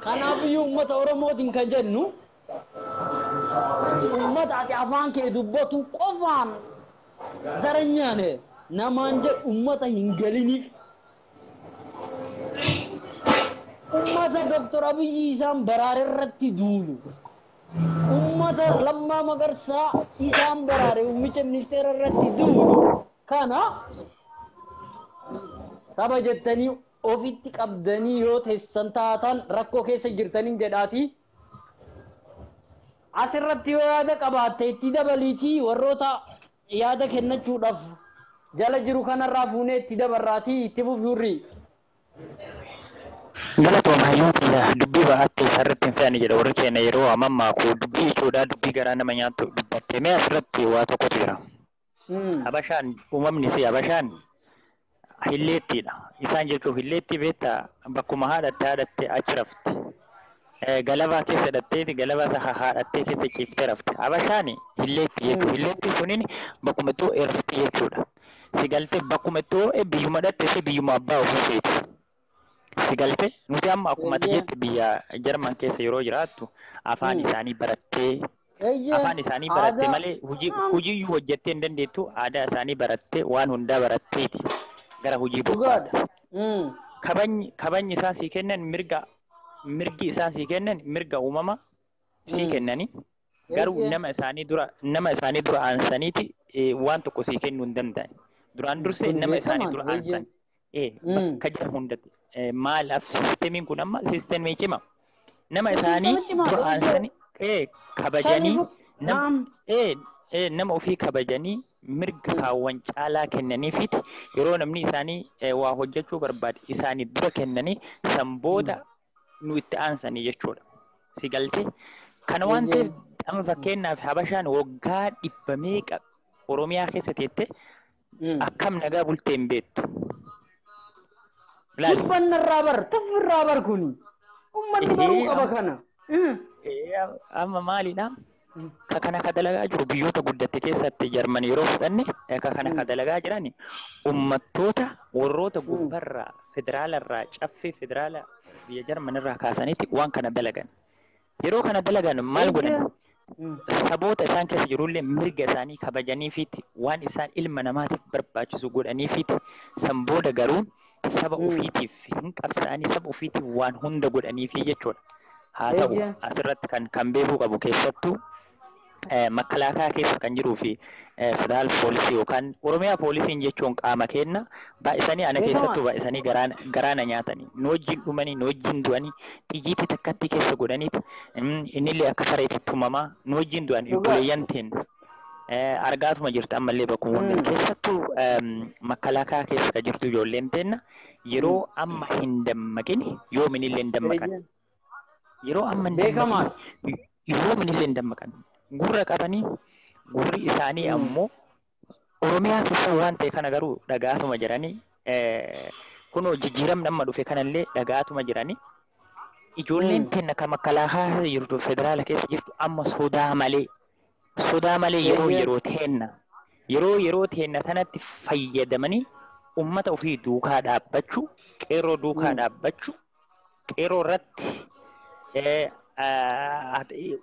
Kanaafiyyuu uummata Oromootiin kan jennu uummata ati afaan kee dubbatu qofaan zaranyaan namaan jedhu uummata hin galiniif. Uummata Dr. Abiy isaan baraare irratti duulu. Uummata Lammaa Magarsaa isaan baraare muummicha ministeera irratti duulu. Kana saba jettanii ofitti qabdanii yoo teessan taatan rakkoo keessa jirtaniin jedhaati. Asirratti yoo yaada qabaatte itti dabaliitii warroota yaada kennachuudhaaf jala jiru kanarraa fuunee itti dabarraatii itti fufuurri. Galatooma hayyuutila dubbii ba'aatti asirratti hin fe'ani jedha warri keenya yeroo amammaa koo dubbii jechuudha dubbii garaa nama nyaattu dubbattee mee asirratti waa tokkotu jira. Habashaan uumamni si Habashaan hilleettiidha. Isaan jechuun hilleetti beektaa bakkuma haadhattee achi rafti. Galabaa keessa hidhattee galabaa isa haadhattee keessa ciiftee rafti. Habashaan hilleetti jechuudha. Hilleetti suniin bakkuma ittoo rafti jechuudha. Si galtee bakkuma ittoo biyyuma dhatte si biyyuma abbaa ofii feeti. Si galtee nuti amma akkuma jetti biyya Jarman keessa yeroo jiraattu afaan isaanii barattee afaan isaanii barattee malee hojii hojjettee hin dandeettu aadaa isaanii barattee waan hundaa baratteeti. Gara hojii bobbaata. Kabajni isaan sii kennan mirgi isaan sii kennan mirga uumama sii kennani. Garuu nama isaanii dura aansaniiti waan tokko sii kennuu hin danda'an. Duraan dursee nama isaanii dura aansan. Bakka jira hundatti. Maalaaf siistemiin kun amma siistemii cima. Nama isaanii dura aansanii kabajanii nama ofii kabajanii mirga kaawwan caalaa kennaniifiti yeroo namni isaanii waa hojjechuu barbaade isaanii dura kennanii sanbooda nu itti aansanii jechuudha. Si galtee kana waan ta'eef amma fakkeenyaaf Habashaan waggaa 100 Oromiyaa keessatti jettee akkam nagaa bultee hin beektu. Dubbanna irraa bar tuffi irraa bar kuni ummanni baruu qaba kana. Amma maalidha? Ka kana ka dalagaa jiru biyyoota guddatte keessatti Jarman yeroo fudhanne ka kana ka dalagaa jiran ummattoota warroota gubbarraa federaalarraa caffee federaala biyya Jarman irraa kaasanitti waan kana dalagan. Yeroo kana dalagan maal godhan? Saboota isaan keessa jirullee mirga isaanii kabajaniifiiti waan isaan ilma namaatiif barbaachisu godhaniifiiti san booda garuu saba ofiitiif hin qabsaanii saba ofiitiif waan hunda godhaniifi jechuudha. Haa ta'u asirratti kan beekuu qabu keessattuu makalaakaa keessa kan jiruu fi federaal poolisii yookaan Oromiyaa poolisiin jechuun qaama kenna baay'isanii ana keessattuu baay'isanii garaana nyaatanii nu wajjin dhumanii nu wajjin du'anii xiyyiitii takkatti keessa godhaniiti innillee akka sareetti tumamaa nu wajjin du'anii obboleeyyan ta'en argaatuma jirti ammallee bakkuma hunda keessattuu makalaakaa keessa kan jirtu ijoolleen ta'enna yeroo amma hin dammaqin yoominillee hin dammaqan yeroo amma hin dammaqin yoominillee hin dammaqan. Gurra qabanii gurri isaanii ammoo Oromiyaa keessa waan ta'e kana garuu dhagaatuma jiranii kunoo jijjiiramni amma dhufe kanallee dhagaatuma jiranii ijoolleen teenna kan makalaakaa jirtu federaala keessa jirtu amma sodaa malee yeroo teenna kanatti fayyadamanii ummata ofii duukaa dhaabbachuu qeerroo duukaa dhaabbachuu qeerroo irratti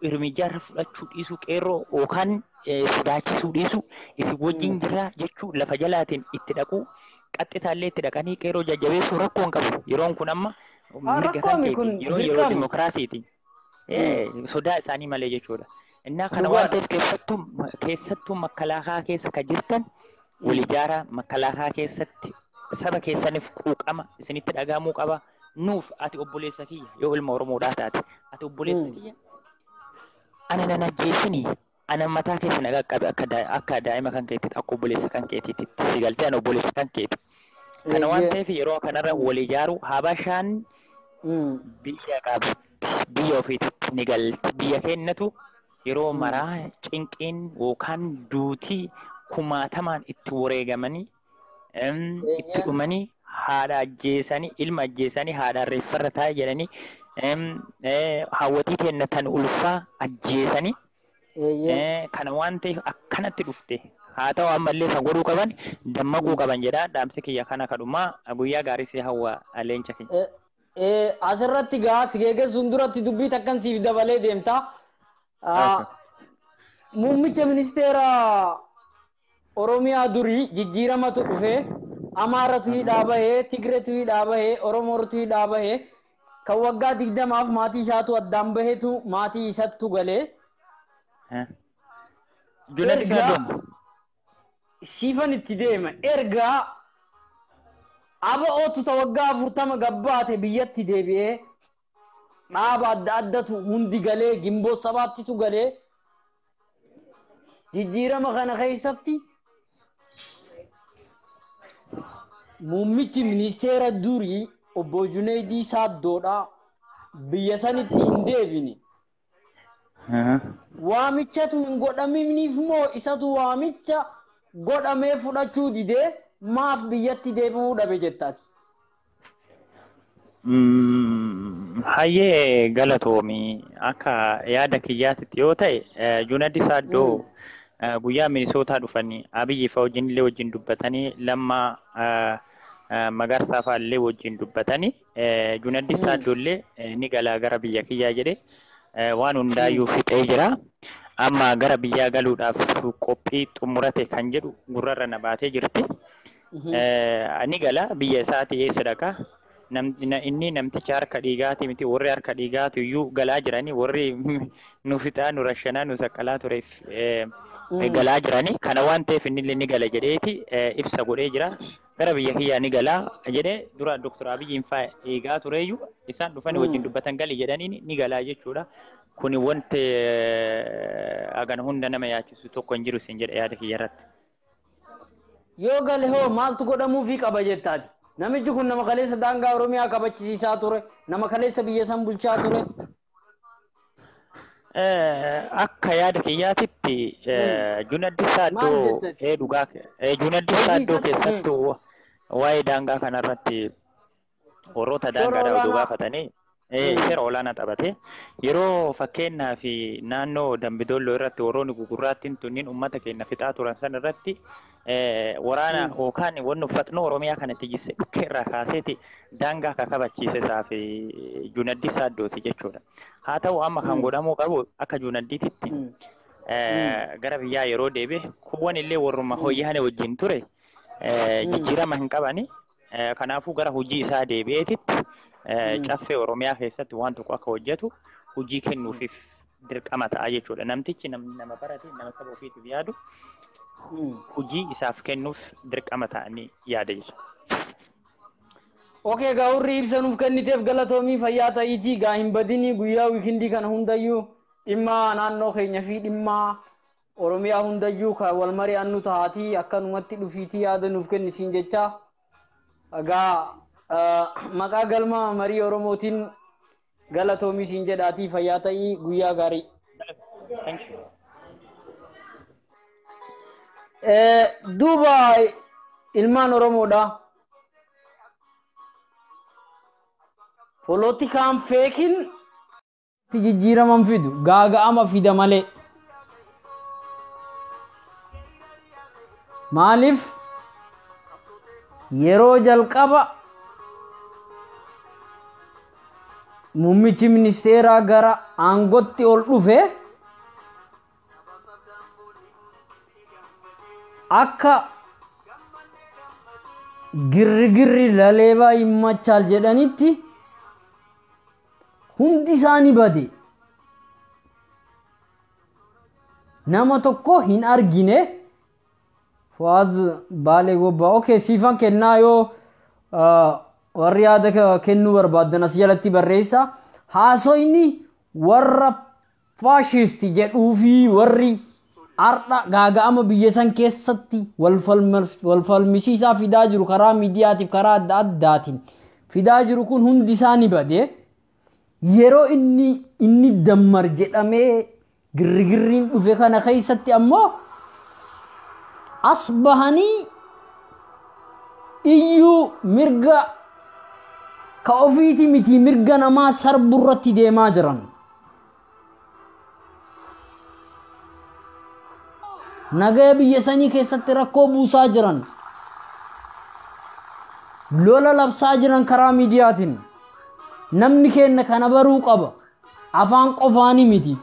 hirmijaarra fudhachuu dhiisuu qeerroo yookaan sodaachisuu dhiisuu isin wajjin jira jechuu lafa jalaatiin itti dhaquu qaxxitaallee itti dhaqanii qeerroo jajjabeessuu rakkoon qabu yeroon kun amma mirga kan keeti yeroo dimokiraasiiti sodaa isaanii malee jechuudha. Innaa kana waan ta'eef keessattuu makalaakaa keessa kan jirtan wal ijaaraa makalaakaa keessatti saba keessaniif quuqama isinitti dhagahamuu qaba. Nuuf ati obboleessa kiyya yoo ilma Oromoodhaa taate ati obboleessa kiyya ana nan ajjeesini ana mataa keessa nagaa qabe akka daa'ima kan keetitti akka obboleessa kan keetitti si galtee ana obboleessa kan keeti. Kana waan ta'eef yeroo kanarra wal ijaaruu Habashaan biyya qabdi biyya ofiitti ni galti biyya kennatu yeroo maraa cinqiin yookaan duutii kumaatamaan itti wareegamanii itti dhumanii haadha ajjeesanii ilma ajjeesanii haadha reeffarra taa'e jedhanii hawwatii teenna tan ulfaa ajjeesanii kana waan ta'eef akkanatti dhufte haa ta'u ammallee kan godhuu qaban dammaquu qaban jedha dhaamsi kiyya kana kadhumaa guyyaa gaarii si hawwa leenca keenya. Asirratti gaa si geeggeessuun duratti dubbii takkan siif dabalee deemta. Muummicha ministeera Oromiyaa durii jijjiiramatu dhufee Amaaratu hidhaa bahee, Tigreetu hidhaa bahee, Oromootu hidhaa bahee kan waggaa 20 maatii isaatu addaan baheetu maatii isattu galee. Siifan itti deema. Ergaa ABO'tu ta waggaa 40 gabbaate biyyatti deebi'ee dhaaba adda addatu hundi galee gimboo sabaattitu galee jijjiirama kana keessatti muummichi ministeera durii obbo Junaydii Saaddoodha biyya sanitti hin deebine. Waamichatu hin godhaminiif moo isatu waamicha godhamee fudhachuu didee maaf biyyatti deebi'uu dhabe jettaati? Hayyee galatoomi akka yaada kiyyaatitti yoo ta'e Junaydii Saaddoo guyyaa minisootaa dhufanii Abiyyi fa'aa wajjin wajjin dubbatanii lammaa Magarsaa fa'aallee wajjin dubbatanii Junaydii Saaddoollee ni galaa gara biyya kiyyaa jedhee waan hundaayyuu fixee jira. Amma gara biyyaa galuudhaaf qophii xumurate kan jedhu gurrarra na baatee jirti. Ni galaa biyya isaati eessa dhaqaa? Inni namticha harka dhiigaati miti warri harka dhiigaatu iyyuu galaa jiranii warri nu fixaa nu rashanaa nu saqqalaa tureef galaa jiranii kana waan ta'eef innillee ni gala jedheeti ibsa godhee jira. Gara biyya kiyyaa ni galaa jedhee dura Dr. Abiyyiin fa'aa eegaa tureeyyuu isaan dhufanii wajjin dubbatan gali jedhanii ni galaa jechuudha. Kuni wanti agana hunda nama yaachisu tokko hin jiru siin jedha yaada kiyya irratti. Yoo gale hoo maaltu godhamuufii qaba jettaati? Namichi kun nama kaleessa daangaa Oromiyaa kabachiisaa ture, nama kaleessa biyya san bulchaa ture. akka yaada kiyyaatitti Junaddi Maal Saaddoo jettan? dhugaa Junaddi Saaddoo keessattuu waa'ee daangaa kanarratti warroota daangaadhaa oduu gaafatanii seera olaanaa taphate yeroo fakkeenyaa fi naannoo Dambidolloo irratti warroonni gugurraattiin tunniin uummata keenya fixaa turan san irratti waraana yookaan wanni uffatnoo Oromiyaa kanatti jisse dhukkeerraa kaaseeti daangaa kakabachiise isaa fi Junaddi Saaddooti jechuudha. Haa ta'u amma kan godhamuu qabu akka Junaddiititti gara biyyaa yeroo deebi'e kuwwan illee warrummaa hooyyaan wajjin ture jijjiirama hin qabani. Kanaafuu gara hojii isaa deebi'eetitti caffee Oromiyaa keessatti waan tokko akka hojjetu hojii kennuufiif dirqama ta'a jechuudha. Namtichi nama barate nama saba ofiitiif yaadu hojii isaaf kennuuf dirqama ta'anii yaada jechuudha. Okay, gaurri ibsa nuuf kenniteef galatoomii fayyaa ta'iitii gaa hin badinii guyyaa wiikindii kana hundayyuu dhimma naannoo keenya fi dhimma Oromiyaa hundayyuu kan wal mari'annu ta'aatii akkanumatti dhufiitii yaada nuuf kennisiin jecha. Egaa maqaa galma marii Oromootiin galatoomii siin jedhaatii fayyaa ta'ii guyyaa gaarii. Duuba ilmaan Oromoodha. Poolitikaan feekin jijjiiraman fidu gaaga'ama fida malee. Maaliif yeroo jalqaba muummichi ministeeraa gara aangootti ol dhufe akka girrigirri laleebaa himmachaal jedhanitti hundi isaanii bade nama tokko hin argine Fuad Baalee Gobbaa. Okay, siifan kennaa yoo warri yaada kennuu barbaadan as jalatti barreessa. Haasoyni warra faashisti jedhuu fi warri ardha gaaga'ama biyya san keessatti wal falmisiisaa fidaa jiru karaa miidiyaatiif karaa adda addaatiin fidaa jiru kun hundi isaanii bade yeroo inni dammar jedhamee girrigirriin dhufe kana keessatti ammoo asbahanii iyyuu mirga ka ofiiti miti mirga namaa sarburratti deemaa jiran. Nagaya biyya sanii keessatti rakkoo buusaa jiran. Lola labsaa jiran karaa miidiyaatiin. Namni keenya kana baruu qaba. Afaan qofaani miti.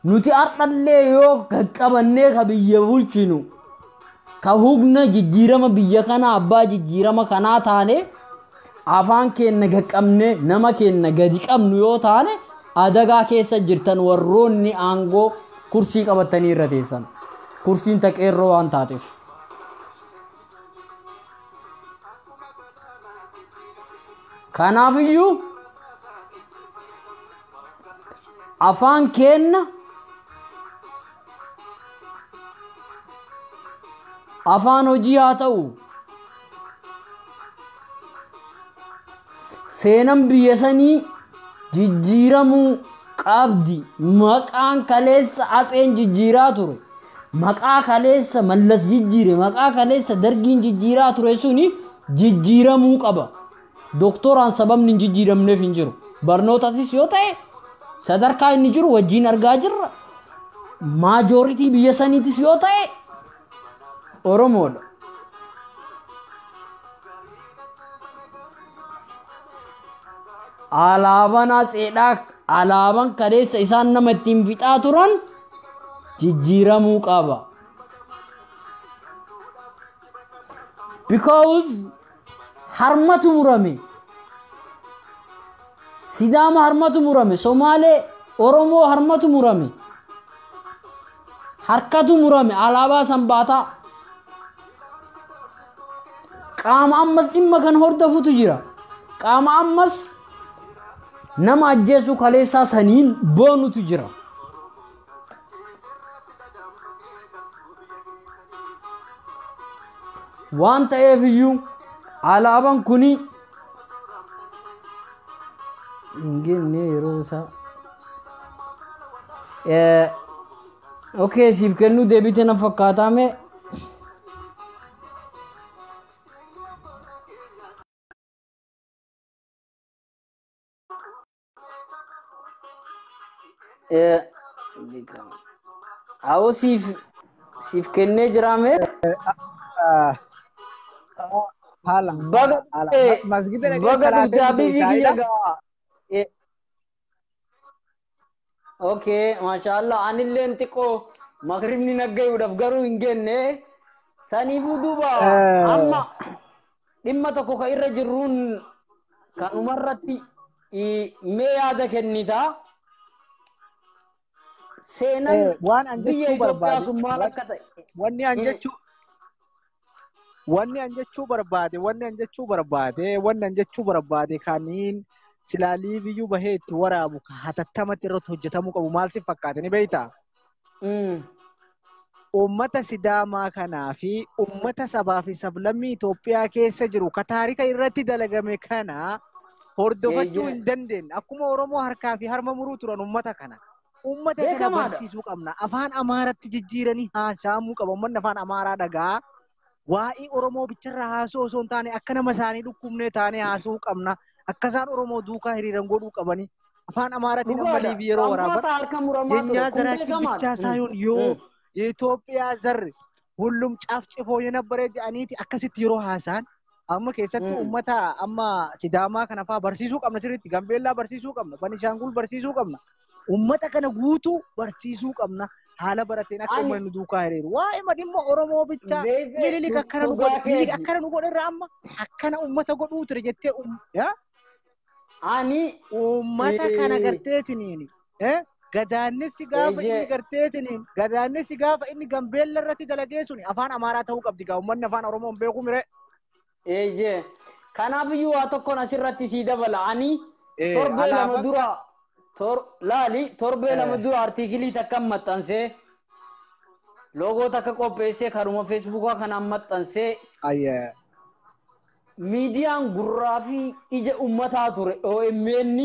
Nuti ardhallee yoo qaqqabannee ka biyya bulchinu ka hugna jijjiirama biyya kana abbaa jijjiirama kanaa taane afaan keenya qaqqabne nama keenya gadi qabnu yoo taane adagaa keessa jirtan warroonni aangoo kursii qabatanii irra teessan kursiin taqeerroo waan taateef. Kanaafiyyuu afaan keenya afaan hojii haa ta'u seenan biyya sanii jijjiiramuu qabdi. Maqaan kaleessa atseen jijjiiraa ture maqaa kaleessa mallas jijjiire maqaa kaleessa dargiin jijjiiraa ture suni jijjiiramuu qaba. Doktoraan sababni hin jijjiiramneef hin jiru. Barnootatis yoo ta'e sadarkaa inni jiru wajjin argaa jirra. Maajoritii biyya saniitis yoo ta'e Oromoodha. Alaabaan atseedhaa alaabaan kaleessa isaan nama ittiin fixaa turan jijjiiramuu qaba. Because harmatu murame. Sidaama harmatu murame. Somaalee Oromoo harmatu murame. Harkatu murame. Alaabaa sanbaataa. Qaama ammas dhimma kan hordofutu jira. Qaama ammas nama ajjeesuu kaleessaa saniin boonutu jira. Waan ta'eef iyyuu alaabaan kuni ingenne yeroo isaa Okay, siif kennuu deebite na fakkaataa mee? Awoo siif kennee jira mee? Hala, Baga hala. dhufte Masgida dhaqee baga dhufte salaatee habiibii taa'idha. kiyya gaa. Okay, mashallah anilleen xiqqoo magribni naggayuudhaaf garuu hin genne. Saniifuu duuba amma dhimma tokko ka irra jirruun kanumarratti mee yaada kennita. Seenan Waan an biyya jechuu Itoophiyaa barbaade, sun maal akka ta'e? wanni an jechuu barbaade kaniin silaalii biyyuu bahee itti waraabu ka hatattamatti irratti hojjetamuu qabu maal si fakkaate ni beektaa? Uummata Sidaamaa kanaa fi uummata sabaa fi sablammii Itoophiyaa keessa jiru ka taarika irratti dalagame kana hordofachuu hin dandeenye. Akkuma Oromoo harkaa fi harma muruu turan uummata kana. Uummata kana barsiisuu qabna. Afaan Amaaratti jijjiiranii haasa'amuu qaba. Uummanni afaan Amaaraa dhagaa. Waa'ee Oromoo bicharraa haasa'uu osoo hin taane akka nama isaanii dhukkubnee taanee haasa'uu qabna. Akka isaan Oromoo duukaa hiriiran godhuu qabanii. Afaan Amaaratiin amma liibii yeroo waraaban. Jeenyaa zaraachi bichaa saayoon yoo የኢትዮጵያ ዘር ሁሉም ጫፍጭፎ የነበረ ጃኒቲ አከሲት ይሮ ሀሳን አማ ከሰቱ ኡመታ አማ ሲዳማ ከነፋ በርሲሱ ቀምነ ሲሪቲ ጋምቤላ በርሲሱ ቀምነ በኒሻንጉል በርሲሱ ቀምነ ኡመታ ከነ ጉቱ በርሲሱ ቀምነ ሀለ በረቴን አከ ኡመኑ ዱካ ሄሬሩ ዋይ መዲሞ ኦሮሞ ብቻ ሚሊሊ ከከረኑ ጎድ ሚሊሊ አከረኑ ጎድ ራማ አከነ ኡመታ ጎዱ ትርጀቴ ያ አኒ ኡመታ ከነ ገርቴትኒኒ Gadaannessi gaafa inni garteetiniin gadaannessi gaafa inni gambeella irratti dalagee suni afaan Amaaraa ta'uu qabdi gaa uummanni afaan Oromoon beeku mire. Kanaafiyyuu waa tokkoon asirratti sii dabala ani torbee lama dura torbee lama dura artiikilii takka maxxansee loogoo takka qopheessee karuma feesbuukaa kanaan maxxansee miidiyaan gurraa fi ija uummataa ture OMN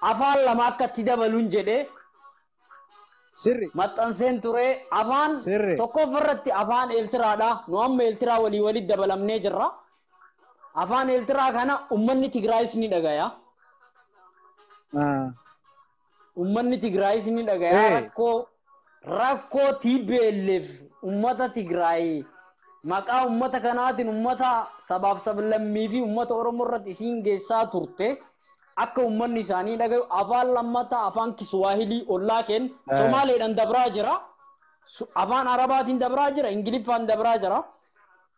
afaan lama akka itti dabaluun jedhee. Sirri. Maxxanseen ture afaan tokkoffarratti afaan Eeltiraadha. Nu amma Eeltiraa walii dabalamnee jirra. Afaan Eeltiraa kana uummanni Tigraayis ni dhagaya. Uummanni Tigraayis ni dhagaya. Rakkoo TPLF uummata Tigraay maqaa uummata kanaatiin uummata sabaaf sablammii fi uummata Oromoo irratti isiin geessaa turte. Akka uummanni isaanii dhagayu afaan lammataa afaan Kiswaahilii ollaa keen Somaaleedhaan dabraa jira. Afaan Arabaatiin dabraa jira. Ingiliffaan dabraa jira.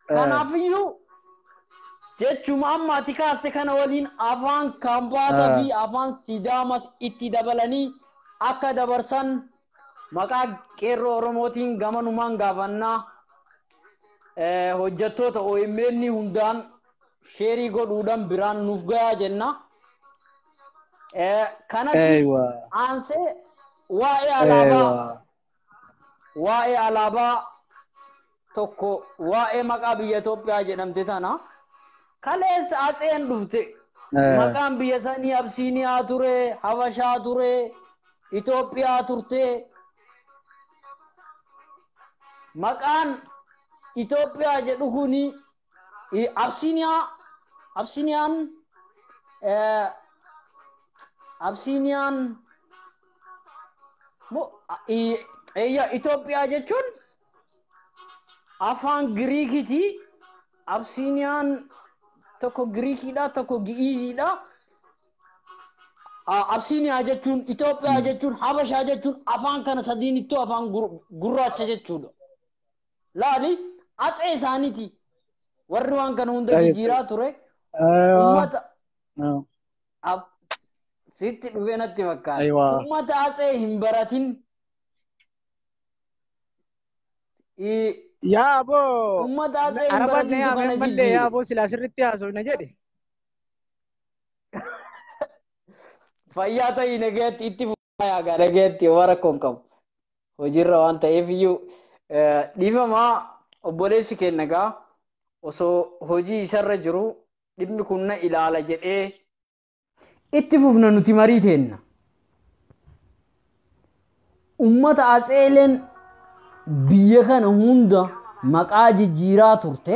Kanaafiyyuu jechuma amma ati kaaste kana waliin afaan Kambaataa fi afaan Sidaamas itti dabalanii akka dabarsan maqaa qeerroo Oromootiin gamanumaan gaafannaa hojjettoota OMN hundaan sheerii godhuudhaan biraan nuuf gayaa jenna. Kanatti aansee waa'ee alaabaa tokko waa'ee maqaa biyya Itoophiyaa jedhamte tana kaleessa atseen dhufte maqaan biyya sanii Absiiniyaa ture Habashaa ture Itoophiyaa turte maqaan Itoophiyaa jedhu kuni Absiiniyaan Itoophiyaa jechuun afaan Giriikiti. Absiiniyaan tokko Giriikidha tokko Gi'iizidha. Absiiniyaa jechuun Itoophiyaa jechuun Habashaa jechuun afaan kana sadiinittuu afaan gurraacha jechuudha. Laali atsee isaaniiti warri waan kana hunda jijjiiraa ture. Uummata sitti dhufee natti fakkaata. Uummata atsee hin baratin. Yaa aboo Arabaan na yaamee mallee yaa aboo silaa sirriitti haasofna jedhe. Fayyaa ta'ii nageetti itti fufaa nageetti waan rakkoon qabu. Hojiirra waan ta'eef iyyuu dhiifamaa obboleessi keenya gaa osoo hojii isarra jiru dhimmi kun na ilaala jedhee itti fufna nuti marii teenna. ummata atseelen biyya kana hunda maqaa jijjiiraa turte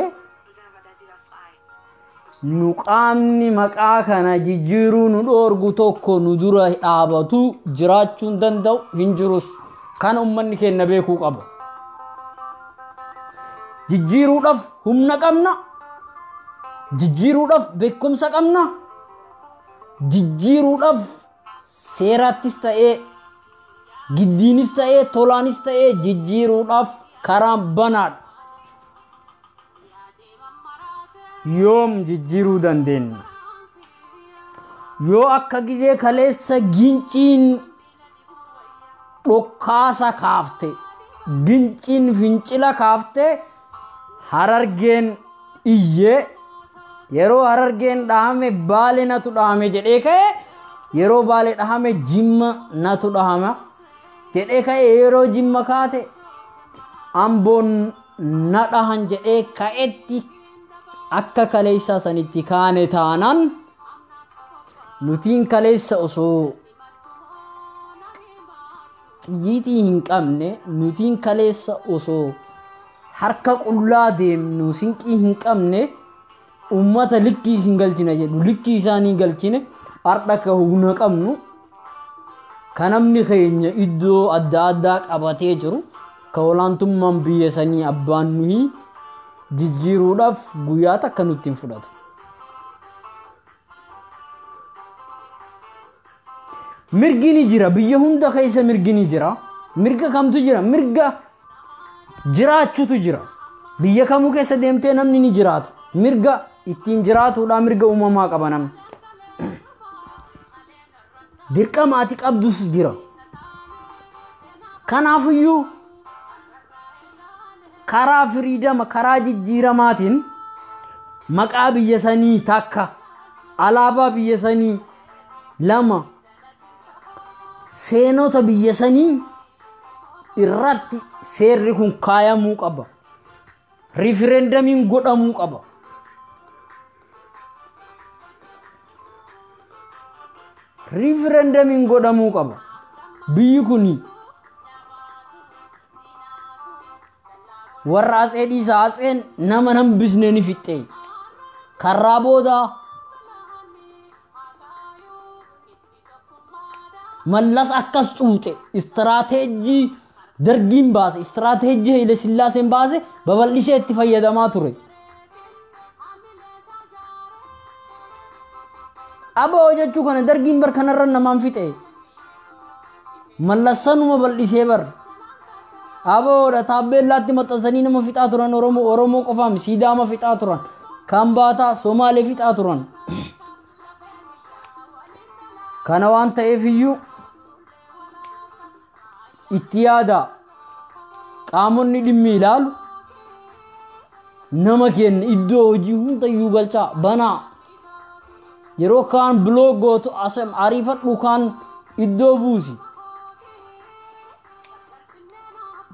nu qaamni maqaa kana jijjiiruu nu dhoorgu tokko nu dura dhaabatu jiraachuun danda'u hin jirus kana ummanni keenya beekuu qaba jijjiiruudhaaf humna qabna jijjiiruudhaaf beekumsa qabna jijjiiruudhaaf seeraattis ta'ee giddiinis ta'ee tolaanis ta'ee jijjiiruudhaaf karaan banaadha yoom jijjiiruu dandeenya yoo akka gizee kaleessa ginciin dhokkaasa kaafte ginciin fincila kaafte harargeen iyyee yeroo harargeen dhahame baalee natu dhahame jedhee ka'e yeroo baalee dhahame jimma natu dhahama jedhee ka'e yeroo jimma kaate amboon na dhahan jedhee ka'etti akka kaleessa sanitti kaane taanan nutiin kaleessa osoo xiyyiitii hin qabne nutiin kaleessa osoo harka qullaa deemnu sinqii hin qabne ummata likkii isin galchina jedhu likkii isaanii galchine ardha ka humna qabnu kanamni keenya iddoo adda addaa qabatee jiru ka olaantummaan biyya sanii abbaan nuyi jijjiiruudhaaf guyyaa takka nutti hin fudhatu mirgi ni jira biyya hunda keessa mirgi ni jira mirga kamtu jira mirga jiraachutu jira biyya kamuu keessa deemtee namni ni jiraata mirga ittiin jiraatuudha mirga uumamaa qaba namni dirqama ati qabdus jira kanaafiyyuu karaa firiidama karaa jijjiiramaatiin maqaa biyya sanii takka alaabaa biyya sanii lama seenota biyya sanii irratti seerri kun kaayamuu qaba riferendamiin godhamuu qaba riferendamiin godhamuu qaba biyyi kuni warra atsee dhiisa atseen nama hambisne ni fixxee karraa booda mallas akkas xuuxe istirateejii dargiin baase istirateejii Haile Sillaaseen baase babal'isee itti fayyadamaa ture aboo jechuu kana dargiin bar kanarra namaan fixe mallassanuma bal'isee bar aboodha taabbeellaatti maxxansanii nama fixaa turan oromoo qofaam sidaama fixaa turan kambaataa somaalee fixaa turan kana waan ta'eefiyyuu itti yaada qaamonni dhimmi ilaalu nama keenya iddoo hojii hundayyuu galchaa banaa yeroo kaan biloog gootu asam ariifadhu kaan iddoo buusi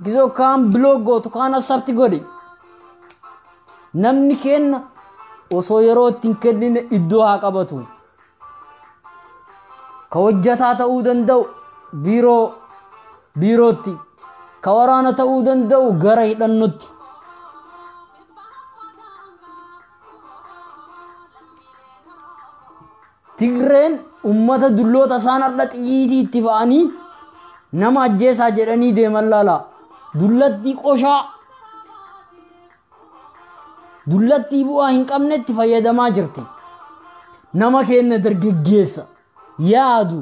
gizoo kaan biloog gootu kaan asabti godhe namni keenya osoo yeroo ittiin kennine iddoo haa qabatu ka hojjataa ta'uu danda'u biirootti ka waraana ta'uu danda'u gara hidhannotti Tigreen ummata dulloota isaan har'a xiyyiitii itti fa'anii nama ajjeesaa jedhanii deeman laala dullattii qoshaa dullattii bu'aa hin qabne itti fayyadamaa jirti nama keenya dargaggeessa yaadu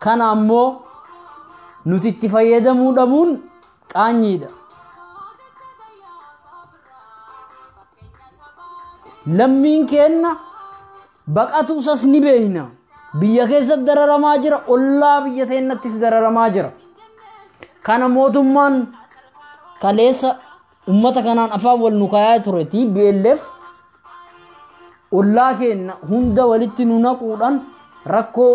kana ammoo nuti itti fayyadamuu dhabuun qaanyiidha lammiin keenya baqatu sas ni beekna biyya keessatti dararamaa jira ollaa biyya teennattis dararamaa jira kana mootummaan kaleessa ummata kanaan afaan wal nu kaayaa ture TPLF ollaa keenya hunda walitti nu naquudhaan rakkoo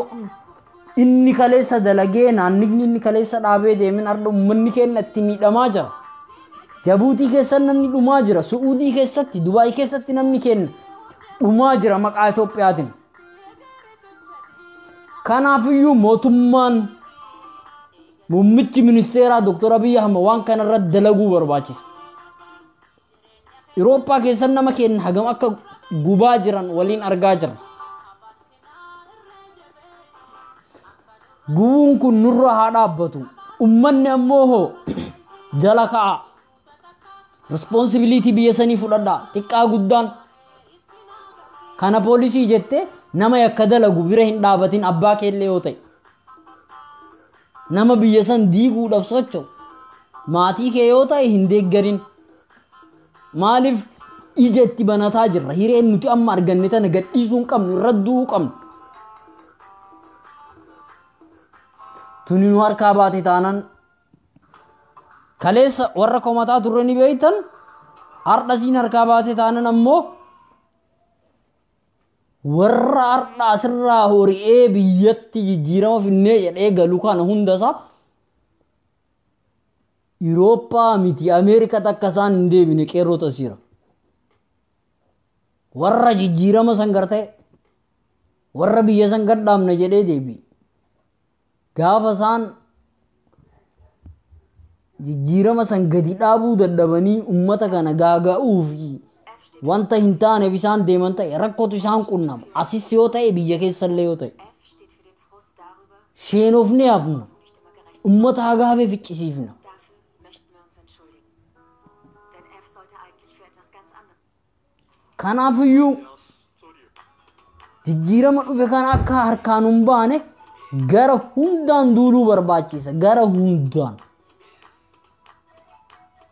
inni kaleessa dalagee naannigni inni kaleessa dhaabee deemin arda ummanni keenya itti miidhamaa jira Jabuutii keessatti namni dhumaa jira Suudii keessatti Dubaay keessatti namni keenya dhumaa jira maqaa Itoophiyaatiin kanaafiyyuu mootummaan muummichi ministeeraa Dr. Abiy Ahmed waan kana irratti dalaguu barbaachisa. Awurooppaa keessatti nama keenya hagam akka gubaa jiran waliin argaa jiran. Gubuun kun nurra haa dhaabbatu. Ummanni ammoo jala ka'a. Responsibility biyya sanii fudhadhaa. Xiqqaa guddaan kana poolisii jette nama yakka dalagu bira hin dhaabatin abbaa keellee yoo ta'e. Nama biyya san diiguudhaaf socho'u maatii kee yoo ta'e hin deeggarin. Maaliif ija itti banataa jirra? Hireen nuti amma arganne tana gadhiisuu hin qabnu, irra du'uu qabnu. Tuni nu harkaa baate taanaan kaleessa warra komataa turre ni beeytan, hardhasiin harkaa baate taanaan ammoo warra hardha asirraa hori'ee biyyatti jijjiirama finnee jedhee galu kana hundasaa Awurooppaa miti Ameerikaa takka isaan hin deebine qeerroo tasiira. Warra jijjiirama san gartee warra biyya san gadhaabna jedhee deebi. Gaafa isaan jijjiirama san gadi dhaabuu dadhabanii ummata kana gaaga'uu fi wanta hin taaneef isaan deeman ta'e rakkootu isaan qunnama. Asis yoo ta'e biyya keessallee yoo ta'e. Sheenofnee hafna. Ummata hagaafee ficcisiifna. Kanaafiyyuu jijjiirama dhufe kana akka harkaan hin baane gara hundaan duuluu barbaachisa. Gara hundaan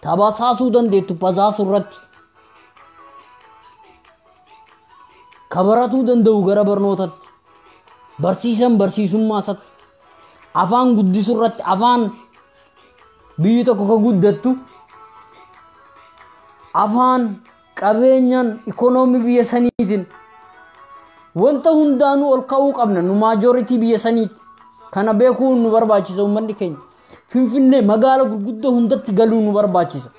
tabasaasuu dandeettu basaasuu irratti kabaratuu danda'u gara barnootatti barsiisan barsiisummaa isatti afaan guddisuu irratti afaan biyyi tokko ka guddattu afaan qabeenyaan ikoonoomii biyya saniitiin wanta hundaanuu ol ka'uu qabna. Nu maajoritii biyya saniiti kana beekuun nu barbaachisa. Uummanni keenya Finfinnee magaala gurguddoo hundatti galuu nu barbaachisa.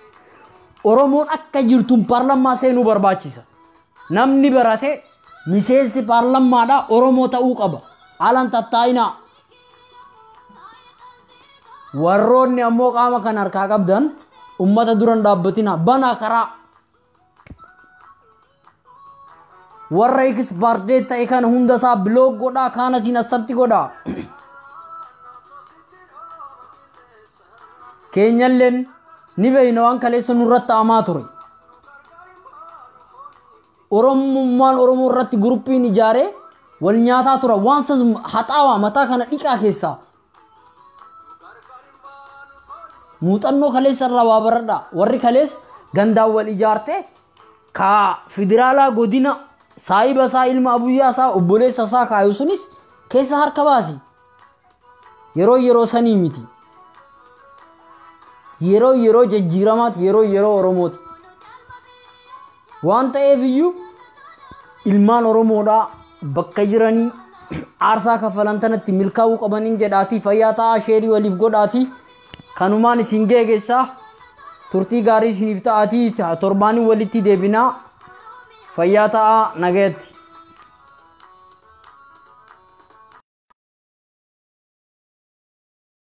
Oromoon akka jirtuun paarlamaa seenuu barbaachisa. Namni barate miseensi paarlamaadhaa Oromoo ta'uu qaba. Alan tattaayinaa warroonni ammoo qaama kan harkaa qabdan ummata duran dhaabbatina banaa karaa warra expert ta'e kana hundasaa blog godhaa kana siin asabti godhaa. Keenyalleen ni beeyna waan kaleessa nurratti ta'amaa ture. Oromummaan Oromoo irratti guruppiin ijaaree wal nyaataa tura waan sas haxaawaa mataa kana dhiqaa keessaa. Muuxannoo kaleessa irraa waa baradhaa. Warri kaleessa gandaan wal ijaarte ka federaalaa godina saayiba isaa ilma abuyyaa isaa obboleessa isaa kaayu sunis keessa harka baasi. Yeroo sanii miti. Yeroo jijjiiramaati yeroo Oromooti. Waan ta'eef iyyuu ilmaan Oromoodhaa bakka jiranii aarsaa kafalan tanatti milkaa'uu qabaniin jedhaatii fayyaa ta'aa sheerii waliif godhaatii kanumaan isin geegessaa turtii gaarii isiniif ta'aatii torbaanii walitti deebinaa fayyaa ta'aa nagayetti.